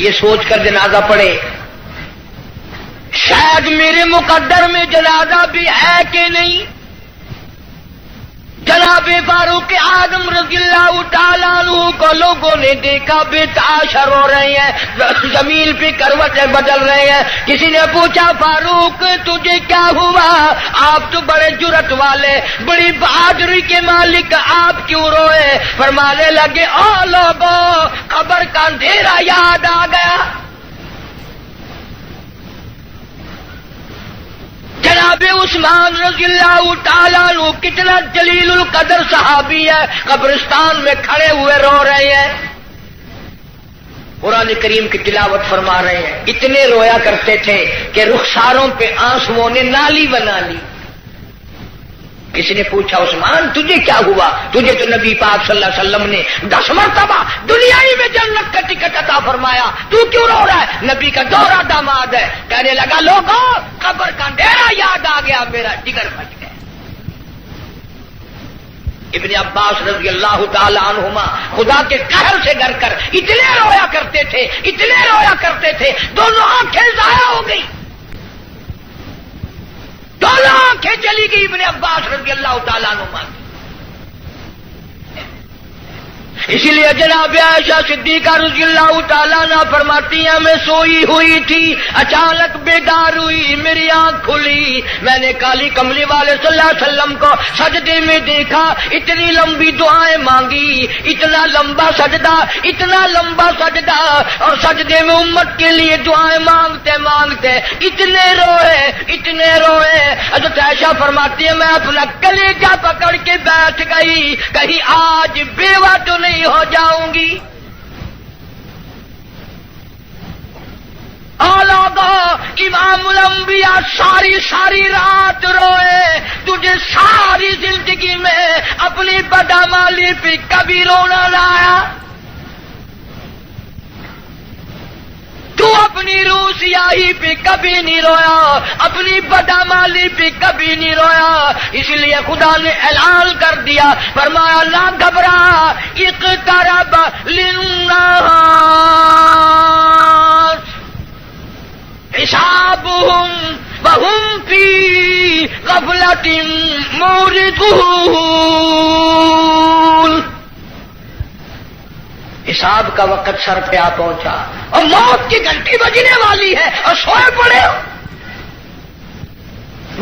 یہ سوچ کر جنازہ پڑھے شاید میرے مقدر میں جنازہ بھی ہے کہ نہیں، جناب فاروق اعظم رضی اللہ تعالیٰ عنہ کو لوگوں نے دیکھا بے تحاشر ہو رہے ہیں، زمین پہ کروٹیں بدل رہے ہیں۔ کسی نے پوچھا فاروق تجھے کیا ہوا؟ آپ تو بڑے جرأت والے، بڑی بہادری کے مالک، آپ کیوں روئے؟ فرمانے لگے او لوگوں، قبر کا اندھیرا یاد آ گیا۔ جناب عثمان رضی اللہ تعالیٰ عنہ کتنا جلیل القدر صحابی ہے، قبرستان میں کھڑے ہوئے رو رہے ہیں، قرآن کریم کی تلاوت فرما رہے ہیں۔ اتنے رویا کرتے تھے کہ رخساروں پہ آنسوؤں نے نالی بنا لی۔ کسی نے پوچھا عثمان تجھے کیا ہوا؟ تجھے تو نبی پاک صلی اللہ علیہ وسلم نے 10 مرتبہ دنیائی میں جنت کا ٹکٹ عطا فرمایا، تو کیوں رو رہا ہے؟ نبی کا دوہرا داماد ہے۔ کہنے لگا لوگوں، قبر کا اندھیرا یاد آ گیا، میرا جگر پھٹ گیا۔ ابن عباس رضی اللہ تعالی عنہما خدا کے قہر سے ڈر کر اتنے رویا کرتے تھے، اتنے رویا کرتے تھے، دونوں آنکھیں ضائع ہو گئی، دونوں آنکھیں چلی گئی ابن عباس رضی اللہ تعالیٰ عنہ۔ اسی لیے جناب عائشہ صدیقہ رضی اللہ تعالیٰ عنہ فرماتی ہیں میں سوئی ہوئی تھی، اچانک بیدار ہوئی، میری آنکھ کھلی، میں نے کالی کملی والے صلی اللہ علیہ وسلم کو سجدے میں دیکھا، اتنی لمبی دعائیں مانگی، اتنا لمبا سجدہ، اتنا لمبا سجدہ، اور سجدے میں امت کے لیے دعائیں مانگتے مانگتے اتنے روئے، اتنے روئے۔ حضرت عائشہ فرماتی ہے میں اپنا کلیجہ پکڑ کے بیٹھ گئی، کہیں آج بیوہ تو نہیں ہو جاؤں گی۔ لوگوں، امام الانبیاء ساری رات روئے، تجھے ساری زندگی میں اپنی بدعمالی پہ کبھی رونا نہ آیا؟ تو اپنی روح سیاہی پہ کبھی نہیں رویا، اپنی بدعمالی پہ کبھی نہیں رویا، اس لیے خدا نے اعلان کر دیا، فرمایا نہ گھبرا، اقترب للناس حسابهم وهم في غفلة معرضون۔ حساب کا وقت سر پہ آ پہنچا اور موت کی گھنٹی بجنے والی ہے اور سوئے پڑے ہو،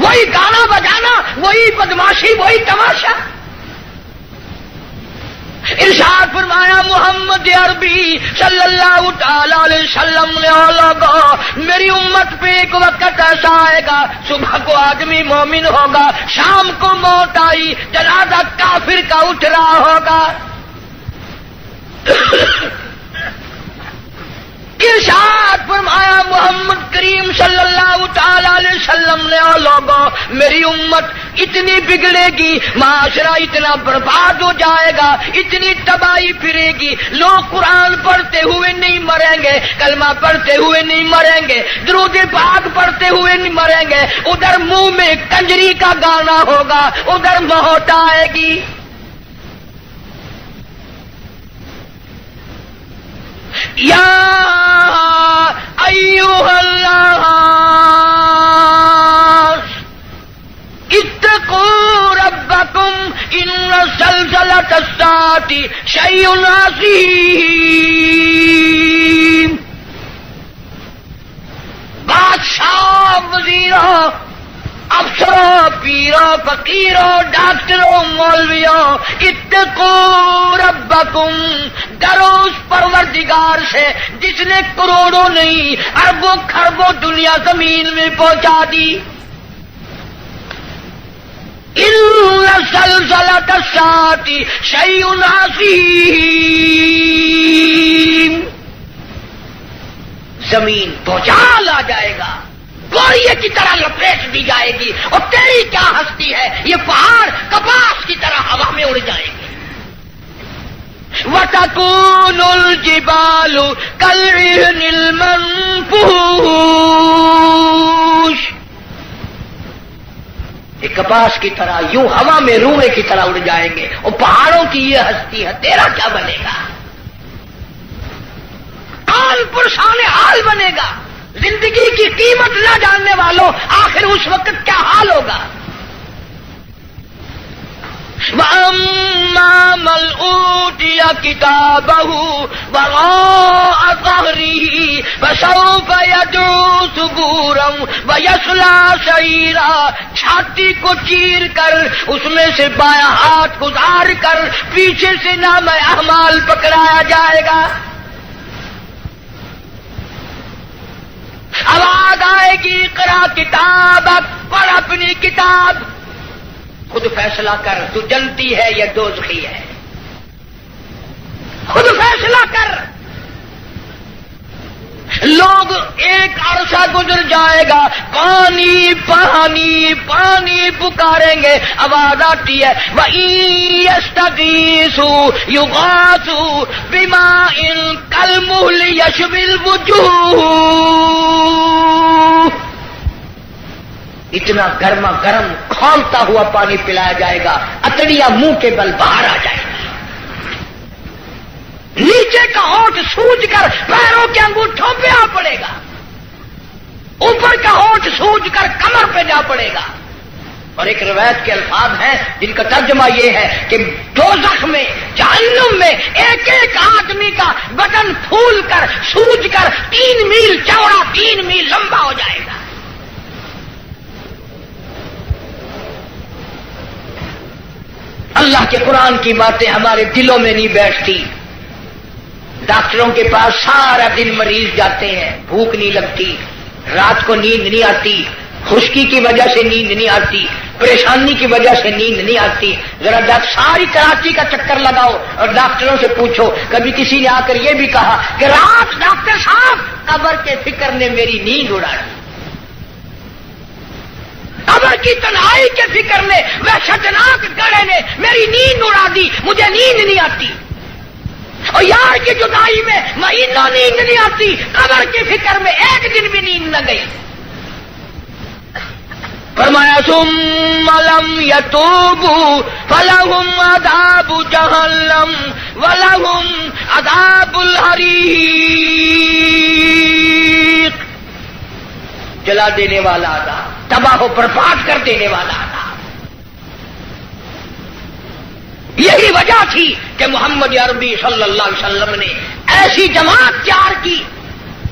وہی گانا بجانا، وہی بدماشی، وہی تماشا۔ ارشاد فرمایا محمد عربی صلی اللہ تعالی علیہ وسلم نے لوگوں، میری امت پہ ایک وقت ایسا آئے گا، صبح کو آدمی مومن ہوگا، شام کو موت آئی، جنازہ کافر کا اٹھ رہا ہوگا۔ ارشاد فرمایا محمد کریم صلی اللہ تعالی علیہ وسلم نے لوگوں، میری امت اتنی بگڑے گی، معاشرہ اتنا برباد ہو جائے گا، اتنی تباہی پھرے گی، لوگ قرآن پڑھتے ہوئے نہیں مریں گے، کلمہ پڑھتے ہوئے نہیں مریں گے، درود پاک پڑھتے ہوئے نہیں مریں گے، ادھر منہ میں کنجری کا گانا ہوگا، ادھر موت آئے گی۔ یا ایھا الناس اتقوا ربکم ان زلزلۃ الساعۃ شیء عظیم۔ بادشاہ، وزیروں، افسروں، پیروں، فقیروں، ڈاکٹروں، مولویوں، اتقوا ربکم، ڈرو اس پروردگار سے جس نے کروڑوں نہیں اربوں خربوں دنیا زمین میں پہنچا دی۔ ان زلزلۃ الساعۃ شیء عظیم، زمین بھوچال آ جائے گا، گوریے کی طرح لپیٹ دی جائے گی، اور تیری کیا ہستی ہے، یہ پہاڑ کپاس کی طرح ہوا میں اڑ جائیں گے۔ وَتَكُونُ الْجِبَالُ كَالْعِهْنِ الْمَنفُوشِ، یہ کپاس کی طرح یوں ہوا میں روئے کی طرح اڑ جائیں گے، اور پہاڑوں کی یہ ہستی ہے، تیرا کیا بنے گا؟ حال پرسان حال بنے گا۔ زندگی کی قیمت نہ جاننے والوں، آخر اس وقت کیا حال ہوگا؟ وَأَمَّا مَنْ أُوتِيَ كِتَابَهُ وَرَاءَ ظَهْرِهِ فَسَوْفَ يَدْعُو ثُبُورًا وَيَصْلَىٰ سَعِيرًا. چھاتی کو چیر کر اس میں سے بایاں ہاتھ گزار کر پیچھے سے نام اعمال پکڑایا جائے گا. آواز آئے گی اقرا کتابک، پڑھ اپنی کتاب، خود فیصلہ کر تو جنتی ہے یا دوزخی ہے، خود فیصلہ کر. لوگ ایک عرصہ گزر جائے گا، پانی پانی پانی پکاریں گے، آواز آتی ہے وَإِن يَسْتَغِيثُوا يُغَاثُوا بِمَاءٍ كَالْمُهْلِ يَشْوِي الْوُجُوهَ. اتنا گرما گرم کھولتا ہوا پانی پلایا جائے گا، اتڑیاں منہ کے بل باہر آ جائے گی، نیچے کا ہونٹ سوج کر پیروں کے انگوٹھوں پہ آ پڑے گا، اوپر کا ہونٹ سوج کر کمر پہ جا پڑے گا. اور ایک روایت کے الفاظ ہیں جن کا ترجمہ یہ ہے کہ دوزخ میں، جہنم میں ایک ایک آدمی کا بدن پھول کر سوج کر 3 میل چوڑا 3 میل لمبا ہو جائے گا. اللہ کے قرآن کی باتیں ہمارے دلوں میں نہیں بیٹھتی. ڈاکٹروں کے پاس سارا دن مریض جاتے ہیں، بھوک نہیں لگتی، رات کو نیند نہیں آتی، خشکی کی وجہ سے نیند نہیں آتی، پریشانی کی وجہ سے نیند نہیں آتی. ذرا ساری کراچی کا چکر لگاؤ اور ڈاکٹروں سے پوچھو، کبھی کسی نے آ کر یہ بھی کہا کہ رات ڈاکٹر صاحب قبر کے فکر نے میری نیند اڑا دی، قبر کی تنہائی کے فکر نے، وحشتناک گڑھے نے میری نیند اڑا دی، مجھے نیند نہیں آتی. اور یار کی جدائی میں مہینوں نیند نہیں آتی، قبر کی فکر میں ایک دن بھی نیند نہ گئی. فرمایا ثم لم يتوبوا فلهم عذاب جہنم ولهم عذاب الحریق. جلا دینے والا عذاب، تباہ و برباد کر دینے والا عذاب. یہی وجہ تھی کہ محمد عربی صلی اللہ علیہ وسلم نے ایسی جماعت تیار کی،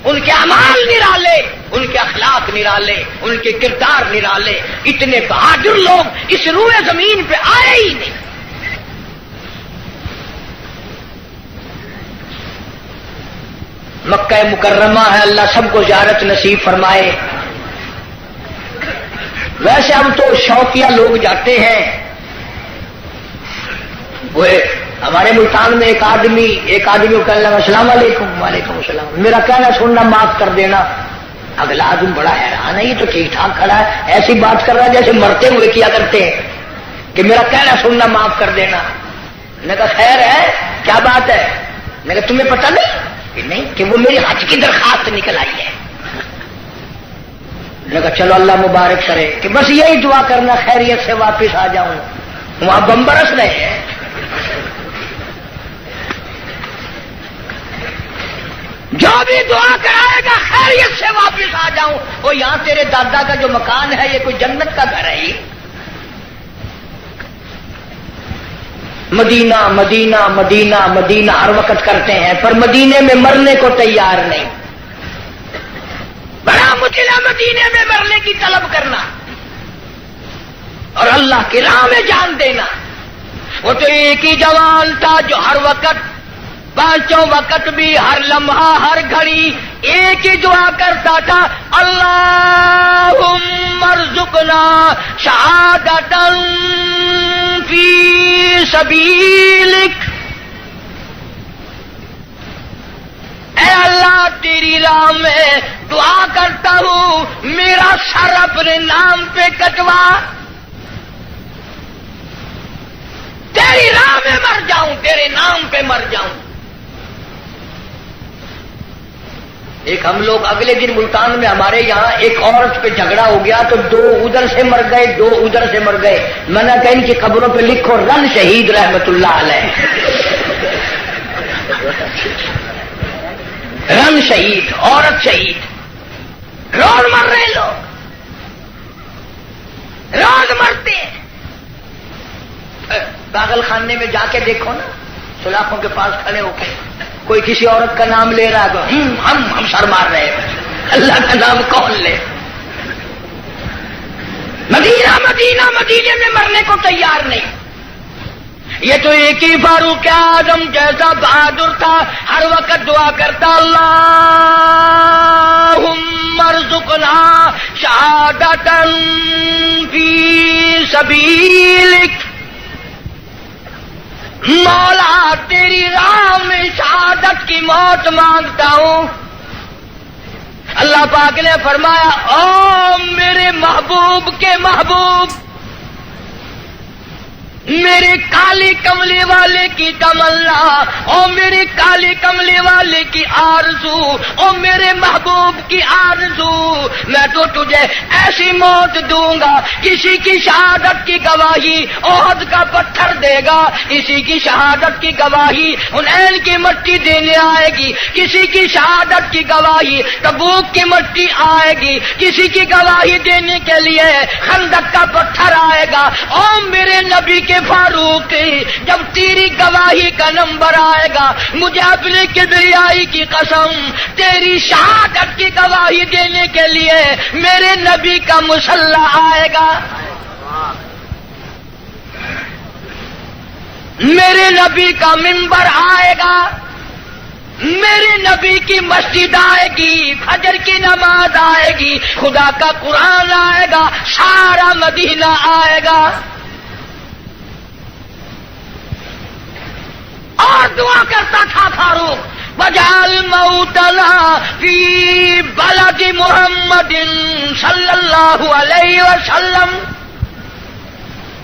ان کے اعمال نرالے، ان کے اخلاق نرالے، ان کے کردار نرالے. اتنے بہادر لوگ اس روئے زمین پہ آئے ہی نہیں. مکہ مکرمہ ہے، اللہ سب کو زیارت نصیب فرمائے. ویسے ہم تو شوقیہ لوگ جاتے ہیں. وہ ہمارے ملتان میں ایک آدمی کو کہنے لگا السلام علیکم. وعلیکم السلام. میرا کہنا سننا معاف کر دینا. اگلا آدمی بڑا حیران ہے، یہ تو ٹھیک ٹھاک کھڑا ہے، ایسی بات کر رہا ہے جیسے مرتے ہوئے کیا کرتے ہیں کہ میرا کہنا سننا معاف کر دینا. میں نے کہا خیر ہے، کیا بات ہے؟ میں نے کہا تمہیں پتہ نہیں کہ وہ میری حج کی درخواست نکل آئی ہے. میں نے کہا چلو اللہ مبارک کرے، کہ بس یہی دعا کرنا خیریت سے واپس آ جاؤں. وہاں بم برس رہے ہیں. جو بھی دعا کرائے گا خیریت سے واپس آ جاؤں. وہ یہاں تیرے دادا کا جو مکان ہے یہ کوئی جنت کا گھر ہے؟ مدینہ مدینہ مدینہ مدینہ ہر وقت کرتے ہیں، پر مدینے میں مرنے کو تیار نہیں. بڑا مشکل ہے مدینے میں مرنے کی طلب کرنا اور اللہ کی راہ میں جان دینا. وہ تو ایک ہی جوان تھا جو ہر وقت، پانچوں وقت بھی، ہر لمحہ ہر گھڑی ایک ہی دعا کرتا تھا، اللہم ارزقنا شہادۃ فی سبیلک. اے اللہ تیری راہ میں دعا کرتا ہوں، میرا سر اپنے نام پہ کٹوا، تیری راہ میں مر جاؤں، تیرے نام پہ مر جاؤں. ایک ہم لوگ اگلے دن ملتان میں ہمارے یہاں ایک عورت پہ جھگڑا ہو گیا تو 2 ادھر سے مر گئے، 2 ادھر سے مر گئے. میں نے کہا ان کی قبروں پہ لکھو رن شہید رحمت اللہ علیہ. رن شہید، عورت شہید. روز مر رہے لوگ، روز مرتے. پاگل خانے میں جا کے دیکھو نا، سلاخوں کے پاس کھڑے ہو کے کوئی کسی عورت کا نام لے رہا ہے، ہم سر مار رہے ہیں، اللہ کا نام کون لے؟ مدینہ مدینہ مدینے میں مرنے کو تیار نہیں. یہ تو ایک ہی فاروق اعظم جیسا بہادر تھا، ہر وقت دعا کرتا اللہم ارزقنا شہادتا فی سبیلک. مولا تیری راہ میں شہادت کی موت مانگتا ہوں. اللہ پاک نے فرمایا او میرے محبوب کے محبوب، میرے کالی کملی والے کی تمنا، او میرے کالی کملی والے کی آرزو، او میرے محبوب کی آرزو، میں تو تجھے ایسی موت دوں گا. کسی کی شہادت کی گواہی احد کا پتھر دے گا، کسی کی شہادت کی گواہی حنین کی مٹی دینے آئے گی، کسی کی شہادت کی گواہی تبوک کی مٹی آئے گی، کسی کی گواہی دینے کے لیے خندق کا پتھر آئے گا. او میرے نبی کے فاروق، جب تیری گواہی کا نمبر آئے گا، مجھے اپنے کبریائی کی قسم تیری شہادت کی گواہی دینے کے لیے میرے نبی کا مسلح آئے گا، میرے نبی کا منبر آئے گا، میرے نبی کی مسجد آئے گی، فجر کی نماز آئے گی، خدا کا قرآن آئے گا، سارا مدینہ آئے گا. اور دعا کرتا تھا فاروق وجعل موتنا فی بلد محمد صلی اللہ علیہ وسلم.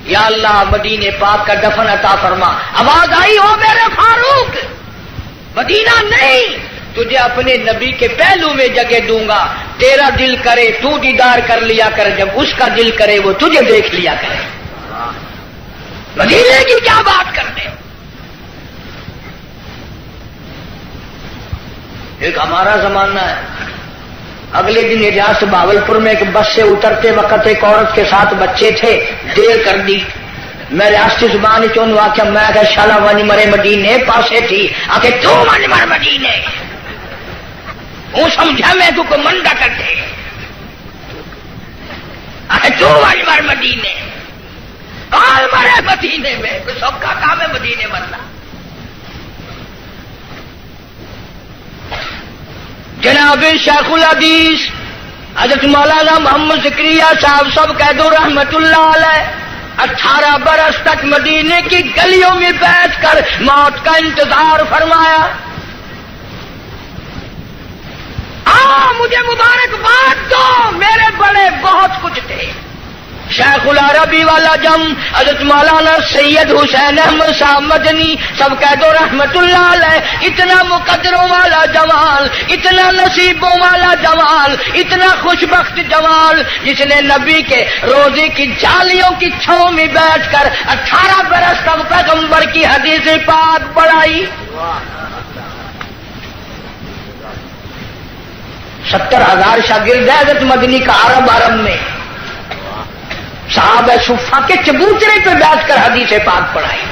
یا اللہ مدینے پاک کا دفن عطا فرما. آواز آئی ہو میرے فاروق، مدینہ نہیں، تجھے اپنے نبی کے پہلو میں جگہ دوں گا. تیرا دل کرے تو دیدار کر لیا کر، جب اس کا دل کرے وہ تجھے دیکھ لیا کرے. مدینے کی کیا بات کرتے. ایک ہمارا زمانہ ہے، اگلے دن اجاز بھاولپور میں ایک بس سے اترتے وقت ایک عورت کے ساتھ بچے تھے، دیر کر دی. میں ریاستی زبان چون واقعہ میں کہ شالا ونی مرے مدینے پاسے تھی آکے تو ون مر مدینے وہ سمجھا میں تو کو منڈا کرتے آکے تو ون مر مدینے کال مرے مدینے میں کوئی سب کا کام ہے مدینے مرنا. جناب شیخ الحدیث حضرت مولانا محمد زکریا صاحب سب قید رحمت اللہ علیہ 18 برس تک مدینے کی گلیوں میں بیٹھ کر موت کا انتظار فرمایا. مجھے مبارکباد دو، میرے بڑے بہت کچھ تھے. شیخ العربی والا جم حضرت مولانا سید حسین احمد صاحب مدنی سب قید رحمت اللہ علیہ، اتنا مقدروں والا جمال، اتنا نصیبوں والا جمال، اتنا خوش بخت جمال، جس نے نبی کے روزے کی جالیوں کی چھاؤں میں بیٹھ کر 18 برس تک پیغمبر کی حدیث پاک پڑھائی. 70,000 شاگرد ہے حضرت مدنی کا عرب میں. صحابہ صفہ کے چبوترے پہ بیٹھ کر حدیث پاک پڑھائی،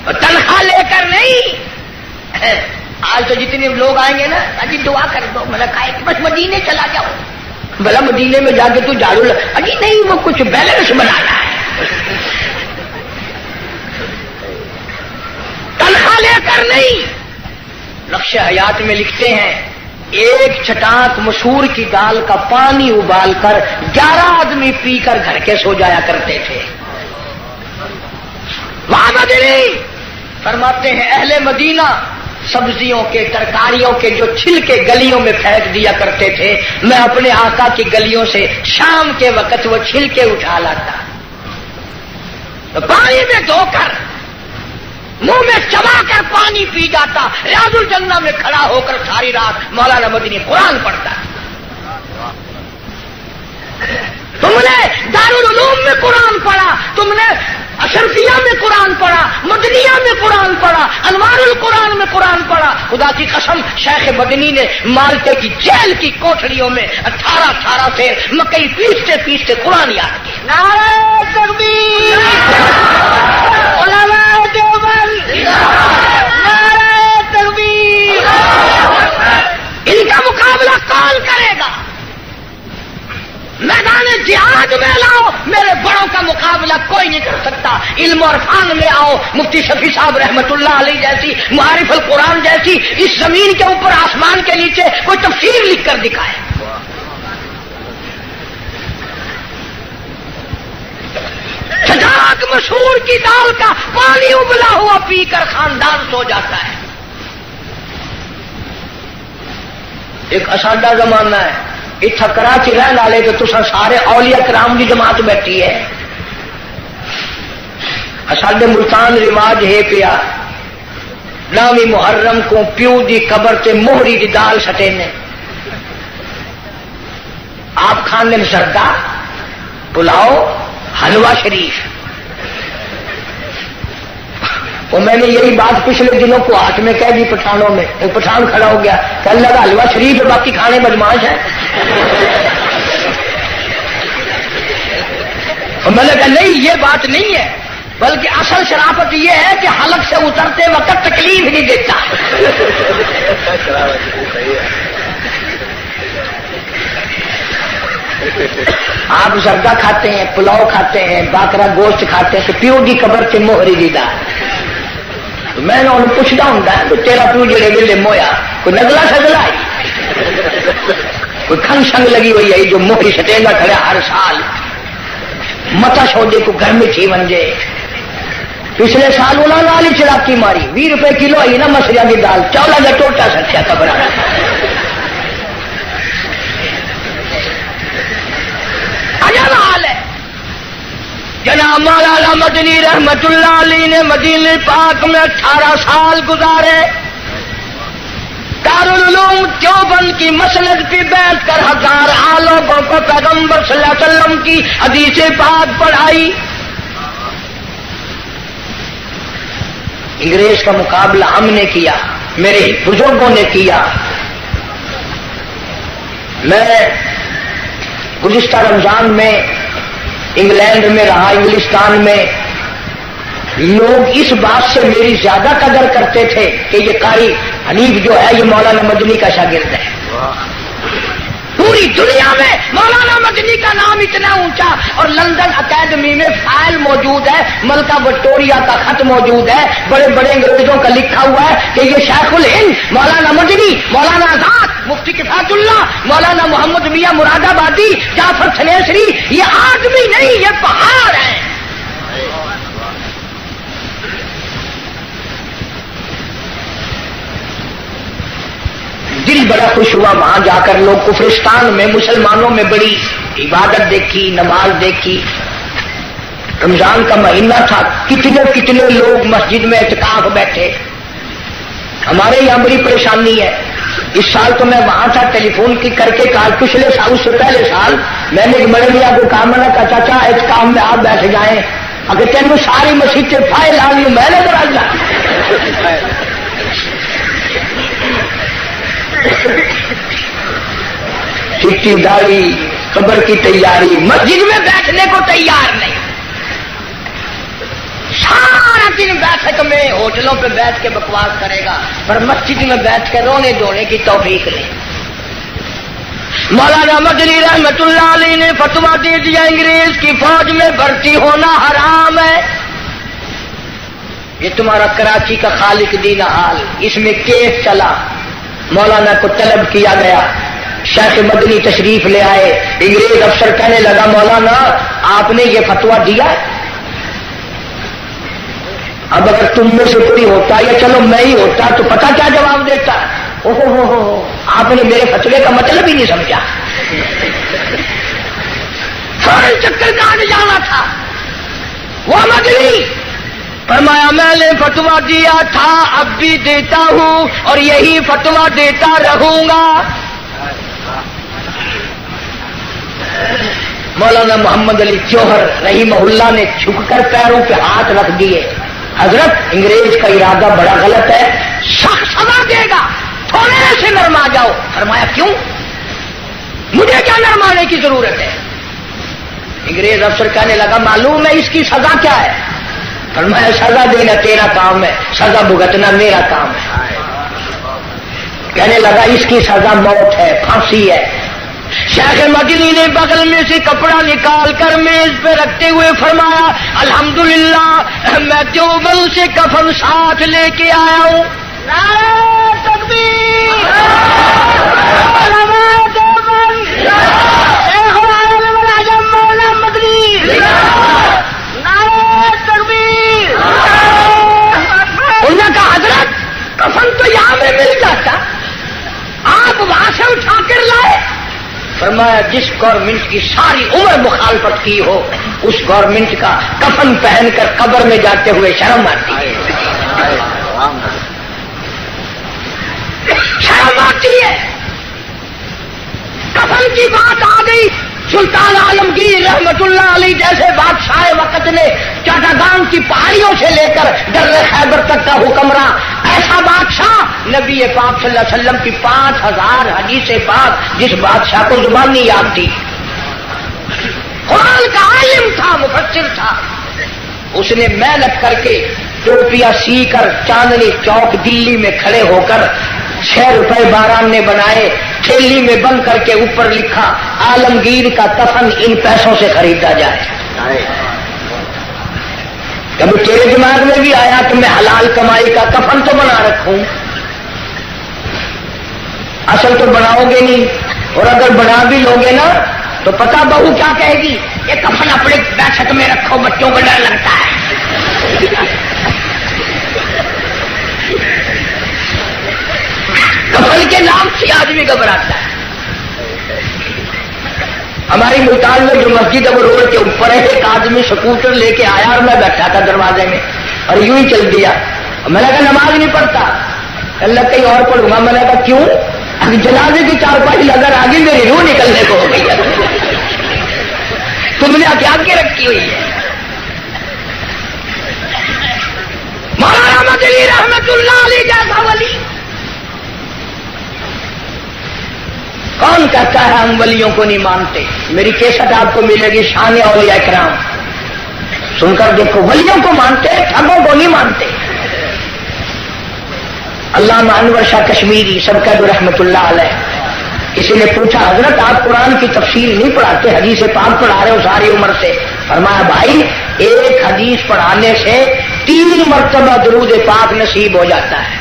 تنخواہ لے کر نہیں. آج تو جتنے لوگ آئیں گے نا اجی دعا کر دو، میں نے کہا کہ بس مدینے چلا جاؤ. بھلا مدینے میں جا کے تو جھاڑو اجی نہیں، وہ کچھ بیلنس بنانا ہے. تنخواہ لے کر نہیں. نقش حیات میں لکھتے ہیں ایک چٹاک مسور کی دال کا پانی ابال کر 11 آدمی پی کر گھر کے سو جایا کرتے تھے. وہاں مدنی فرماتے ہیں اہل مدینہ سبزیوں کے ترکاریوں کے جو چھلکے گلیوں میں پھینک دیا کرتے تھے، میں اپنے آقا کی گلیوں سے شام کے وقت وہ چھلکے اٹھا لاتا، پانی میں دھو کر منہ میں چبا کر پانی پی جاتا. ریاض الجنہ میں کھڑا ہو کر ساری رات مولانا مدنی قرآن پڑھتا. تم نے دارالعلوم میں قرآن پڑھا، تم نے اشرفیہ میں قرآن پڑھا، مدنیہ میں قرآن پڑھا، انوار القرآن میں قرآن پڑھا. خدا کی قسم شیخ مدنی نے مالٹے کی جیل کی کوٹھڑیوں میں 18 سے مکئی پیستے پیستے قرآن یاد کیا. نعرہ تکبیر. نعرہ تکبیر! ان کا مقابلہ کون کرے گا؟ میدان جہاد میں لاؤ، میرے بڑوں کا مقابلہ کوئی نہیں کر سکتا. علم اور فن میں آؤ، مفتی شفیع صاحب رحمت اللہ علیہ جیسی، معارف القرآن جیسی، اس زمین کے اوپر آسمان کے نیچے کوئی تفسیر لکھ کر دکھائے. سجاک مسور کی دال کا پانی ابلا ہوا پی کر خاندان سو جاتا ہے. ایک اساڈا زمانہ ہے، اتھا کراچی رہن والے تو تسا سارے اولیاء کرام کی جماعت بیٹھی ہے. اساڈے ملتان رواج ہے پیا، نامی محرم کو پیو دی قبر تے موہری دی دال سٹے نے. آپ کھانے میں سردا، پلاؤ، حلوہ شریف. اور میں نے یہی بات پچھلے دنوں کو ہاتھ میں کہہ دی پٹھانوں میں. ایک پٹھان کھڑا ہو گیا کہ اللہ کا حلوہ شریف ہے، باقی کھانے بدماش ہے. اور میں نے کہا نہیں، یہ بات نہیں ہے، بلکہ اصل شرافت یہ ہے کہ حلق سے اترتے وقت تکلیف نہیں دیتا. آپ زردہ کھاتے ہیں، پلاؤ کھاتے ہیں، باکرا گوشت کھاتے ہیں، تو پیو کی قبر سے موہری دی دال. میں نے انہوں پوچھتا ہوں تو تیرا پیو جڑے ویلے مویا کوئی نگلا سگلا ہے، کوئی کھنگ شنگ لگی ہوئی ہے جو موہری سٹینگا کھڑا ہر سال متا سودے کو گھر میں تھی ونجے. پچھلے سال انہوں نے والی چڑاکی ماری، 20 روپے کلو آئی نا مسریاں کی دال، چولا کا ٹوٹا سکیا قبر. عجب حال ہے. جناب مولانا مدنی رحمت اللہ علیہ نے مدینہ پاک میں 18 سال گزارے. دارالعلوم دیوبند کی مسند پہ بیٹھ کر 1000 لوگوں کو پیغمبر صلی اللہ علیہ وسلم کی حدیث پاک پڑھائی. انگریز کا مقابلہ ہم نے کیا، میرے بزرگوں نے کیا. میں گزشتہ رمضان میں انگلینڈ میں رہا، انگلستان میں. لوگ اس بات سے میری زیادہ قدر کرتے تھے کہ یہ قاری حنیف جو ہے یہ مولانا مدنی کا شاگرد ہے. پوری دنیا میں مولانا مدنی کا نام اتنا اونچا، اور لندن اکیڈمی میں فائل موجود ہے، ملکہ وکٹوریہ کا خط موجود ہے، بڑے بڑے انگریزوں کا لکھا ہوا ہے کہ یہ شیخ الہند مولانا مدنی، مولانا آزاد، مفتی کفایت اللہ، مولانا محمد میاں مراد آبادی، جعفر تھنیسری، یہ آدمی نہیں، یہ پہاڑ ہے. دل بڑا خوش ہوا وہاں جا کر. لوگ کفرستان میں مسلمانوں میں بڑی عبادت دیکھی، نماز دیکھی. رمضان کا مہینہ تھا، کتنے کتنے لوگ مسجد میں اعتکاف بیٹھے. ہمارے یہاں بڑی پریشانی ہے. اس سال تو میں وہاں تھا، ٹیلی فون کی کر کے کہا، پچھلے سال اس سے پہلے سال میں نے بڑے میاں کو کہا، میں نے کہا چاچا اعتکاف میں آپ بیٹھ جائیں. اگر تینوں ساری مسجد سے فائل آ لی میں نے ذرا جا چٹی داڑھی قبر کی تیاری، مسجد میں بیٹھنے کو تیار نہیں. سارا دن بیٹھک میں ہوٹلوں پہ بیٹھ کے بکواس کرے گا، پر مسجد میں بیٹھ کے رونے دھونے کی توفیق نہیں. مولانا مدنی رحمت اللہ علیہ نے فتویٰ دے دیا انگریز کی فوج میں بھرتی ہونا حرام ہے. یہ تمہارا کراچی کا خالق دین حال، اس میں کیس چلا. مولانا کو طلب کیا گیا، شیخ مدنی تشریف لے آئے. انگریز افسر کہنے لگا مولانا آپ نے یہ فتویٰ دیا. اب اگر تم میں سے کوئی ہوتا یا چلو میں ہی ہوتا تو پتہ کیا جواب دیتا. اوہو آپ نے میرے فتوے کا مطلب ہی نہیں سمجھا. فوراً چکر کاٹ جانا تھا. وہ مدنی فرمایا میں نے فتویٰ دیا تھا، اب بھی دیتا ہوں اور یہی فتویٰ دیتا رہوں گا. مولانا محمد علی جوہر رحمہ اللہ نے جھک کر پیروں پہ ہاتھ رکھ دیے. حضرت انگریز کا ارادہ بڑا غلط ہے، سخت سزا دے گا، تھوڑے سے نرما جاؤ. فرمایا کیوں؟ مجھے کیا نرمانے کی ضرورت ہے؟ انگریز افسر کہنے لگا معلوم ہے اس کی سزا کیا ہے؟ فرمایا سزا دینا تیرا کام ہے، سزا بھگتنا میرا کام ہے۔ کہنے لگا اس کی سزا موت ہے، پھانسی ہے۔ شیخ مدنی نے بغل میں سے کپڑا نکال کر میز پہ رکھتے ہوئے فرمایا الحمدللہ میں دیوبند سے کفن ساتھ لے کے آیا ہوں۔ نعرہ تکبیر، علماء دیوبند، شیخ العالم العجم مولانا مدنی، نعرہ تکبیر۔ انہوں نے کہا حضرت کفن تو یہاں میں مل جاتا، آپ وہاں سے اٹھا کر لائے۔ فرمایا جس گورنمنٹ کی ساری عمر مخالفت کی ہو اس گورنمنٹ کا کفن پہن کر قبر میں جاتے ہوئے شرم آتی ہے، شرم آتی ہے۔ کفن کی بات آ گئی، سلطان عالمگیر رحمت اللہ علیہ جیسے بادشاہ وقت نے چاٹاگان کی پہاڑیوں سے لے کر در خیبر تک کا حکمراں، ایسا بادشاہ نبی پاک صلی اللہ علیہ وسلم کی 5000 حدیث پاک جس بادشاہ کو زبان نہیں یاد تھی، قرآن کا عالم تھا، مفسر تھا، اس نے محنت کر کے ٹوپیاں سی کر چاندنی چوک دلی میں کھڑے ہو کر 6 روپے باران نے بنائے، تھیلی میں بند کر کے اوپر لکھا عالمگیر کا کفن ان پیسوں سے خریدا جائے۔ کبھی تیرے دماغ میں بھی آیا کہ میں حلال کمائی کا کفن تو بنا رکھوں؟ اصل تو بناؤ گے نہیں، اور اگر بنا بھی لوگے نا تو پتہ بہو کیا کہے گی، یہ کفن اپنے بیٹھک میں رکھو، بچوں کو ڈر لگتا ہے۔ کفن کے نام سے آدمی گھبراتا ہے۔ ہماری ملتان میں جو مسجد ہے وہ روڈ کے اوپر ہے، ایک آدمی سکوٹر لے کے آیا اور میں بیٹھا تھا دروازے میں اور یوں ہی چل دیا، میں نے کہا نماز نہیں پڑھتا، اللہ کہیں اور پڑھوں گا، میں نے کہا کیوں؟ جنازے کی چارپائی لگا آگے میری روح نکلنے کو ہو گئی ہے، تم نے کیا کے رکھی ہوئی ہے؟ مولانا مدنی رحمت اللہ علیہ جیسا ولی کون کہتا ہے ہم ولیوں کو نہیں مانتے؟ میری کیسٹ آپ کو ملے گی شان اولیاء کرام، سن کر دیکھو، ولیوں کو مانتے ٹھگوں کو نہیں مانتے۔ علامہ انور شاہ کشمیری سب کا رحمت اللہ علیہ، کسی نے پوچھا حضرت آپ قرآن کی تفسیر نہیں پڑھاتے، حدیث پاک پڑھا رہے ہو ساری عمر سے؟ فرمایا بھائی ایک حدیث پڑھانے سے 3 مرتبہ درود پاک نصیب ہو جاتا ہے۔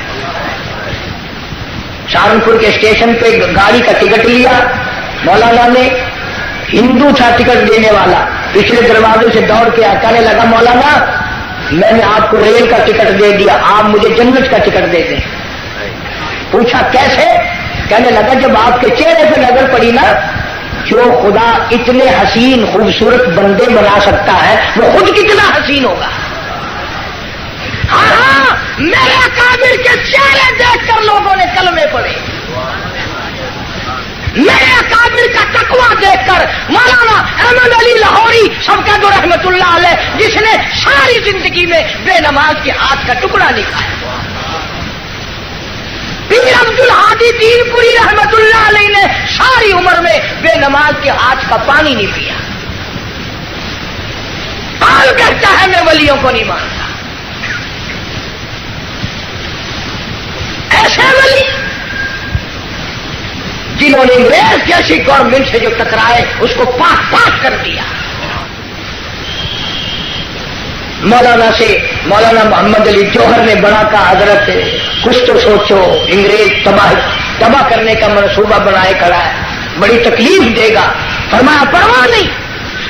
سہارنپور کے اسٹیشن پہ گاڑی کا ٹکٹ لیا مولانا نے، ہندو تھا ٹکٹ دینے والا، پچھلے دروازے سے دوڑ کے کہنے لگا مولانا میں نے آپ کو ریل کا ٹکٹ دے دیا، آپ مجھے جنت کا ٹکٹ دے دیں۔ پوچھا کیسے؟ کہنے لگا جب آپ کے چہرے پہ نظر پڑی نا، جو خدا اتنے حسین خوبصورت بندے بنا سکتا ہے وہ خود کتنا حسین ہوگا۔ ہاں میرے اکابر کے چہرے دیکھ کر لوگوں نے کلمے پڑھے، میرے اکابر کا تقویٰ دیکھ کر مولانا احمد علی لاہوری سب کا جو رحمت اللہ علیہ، جس نے ساری زندگی میں بے نماز کے ہاتھ کا ٹکڑا نہیں کھایا، پیر عبد الحادی دین پوری رحمت اللہ علیہ نے ساری عمر میں بے نماز کے ہاتھ کا پانی نہیں پیا، کون کہتا ہے میں ولیوں کو نہیں مانتا؟ ایسے ولی جنہوں نے انگریز جیسی گورنمنٹ سے جو ٹکرائے اس کو پاک پاک کر دیا۔ مولانا سے مولانا محمد علی جوہر نے بڑا کہا حضرت کچھ تو سوچو، انگریز تباہ کرنے کا منصوبہ بنائے کھڑا ہے، بڑی تکلیف دے گا۔ فرمایا پرواہ نہیں،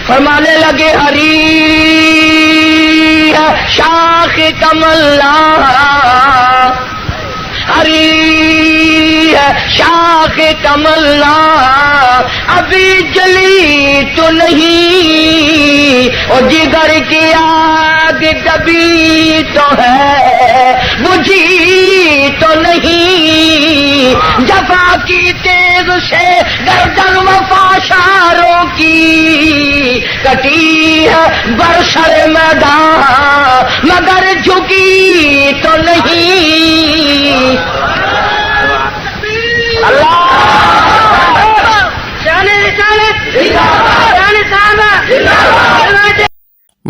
فرمانے لگے ہری شاخ کمل ہری شاخ کمل ابھی جلی تو نہیں، اور جگر کی آگ دبی تو ہے بجھی تو نہیں، جفا کی تیز سے گردن وفا شاروں کی کٹی ہے برسر میدان مگر جھکی تو نہیں۔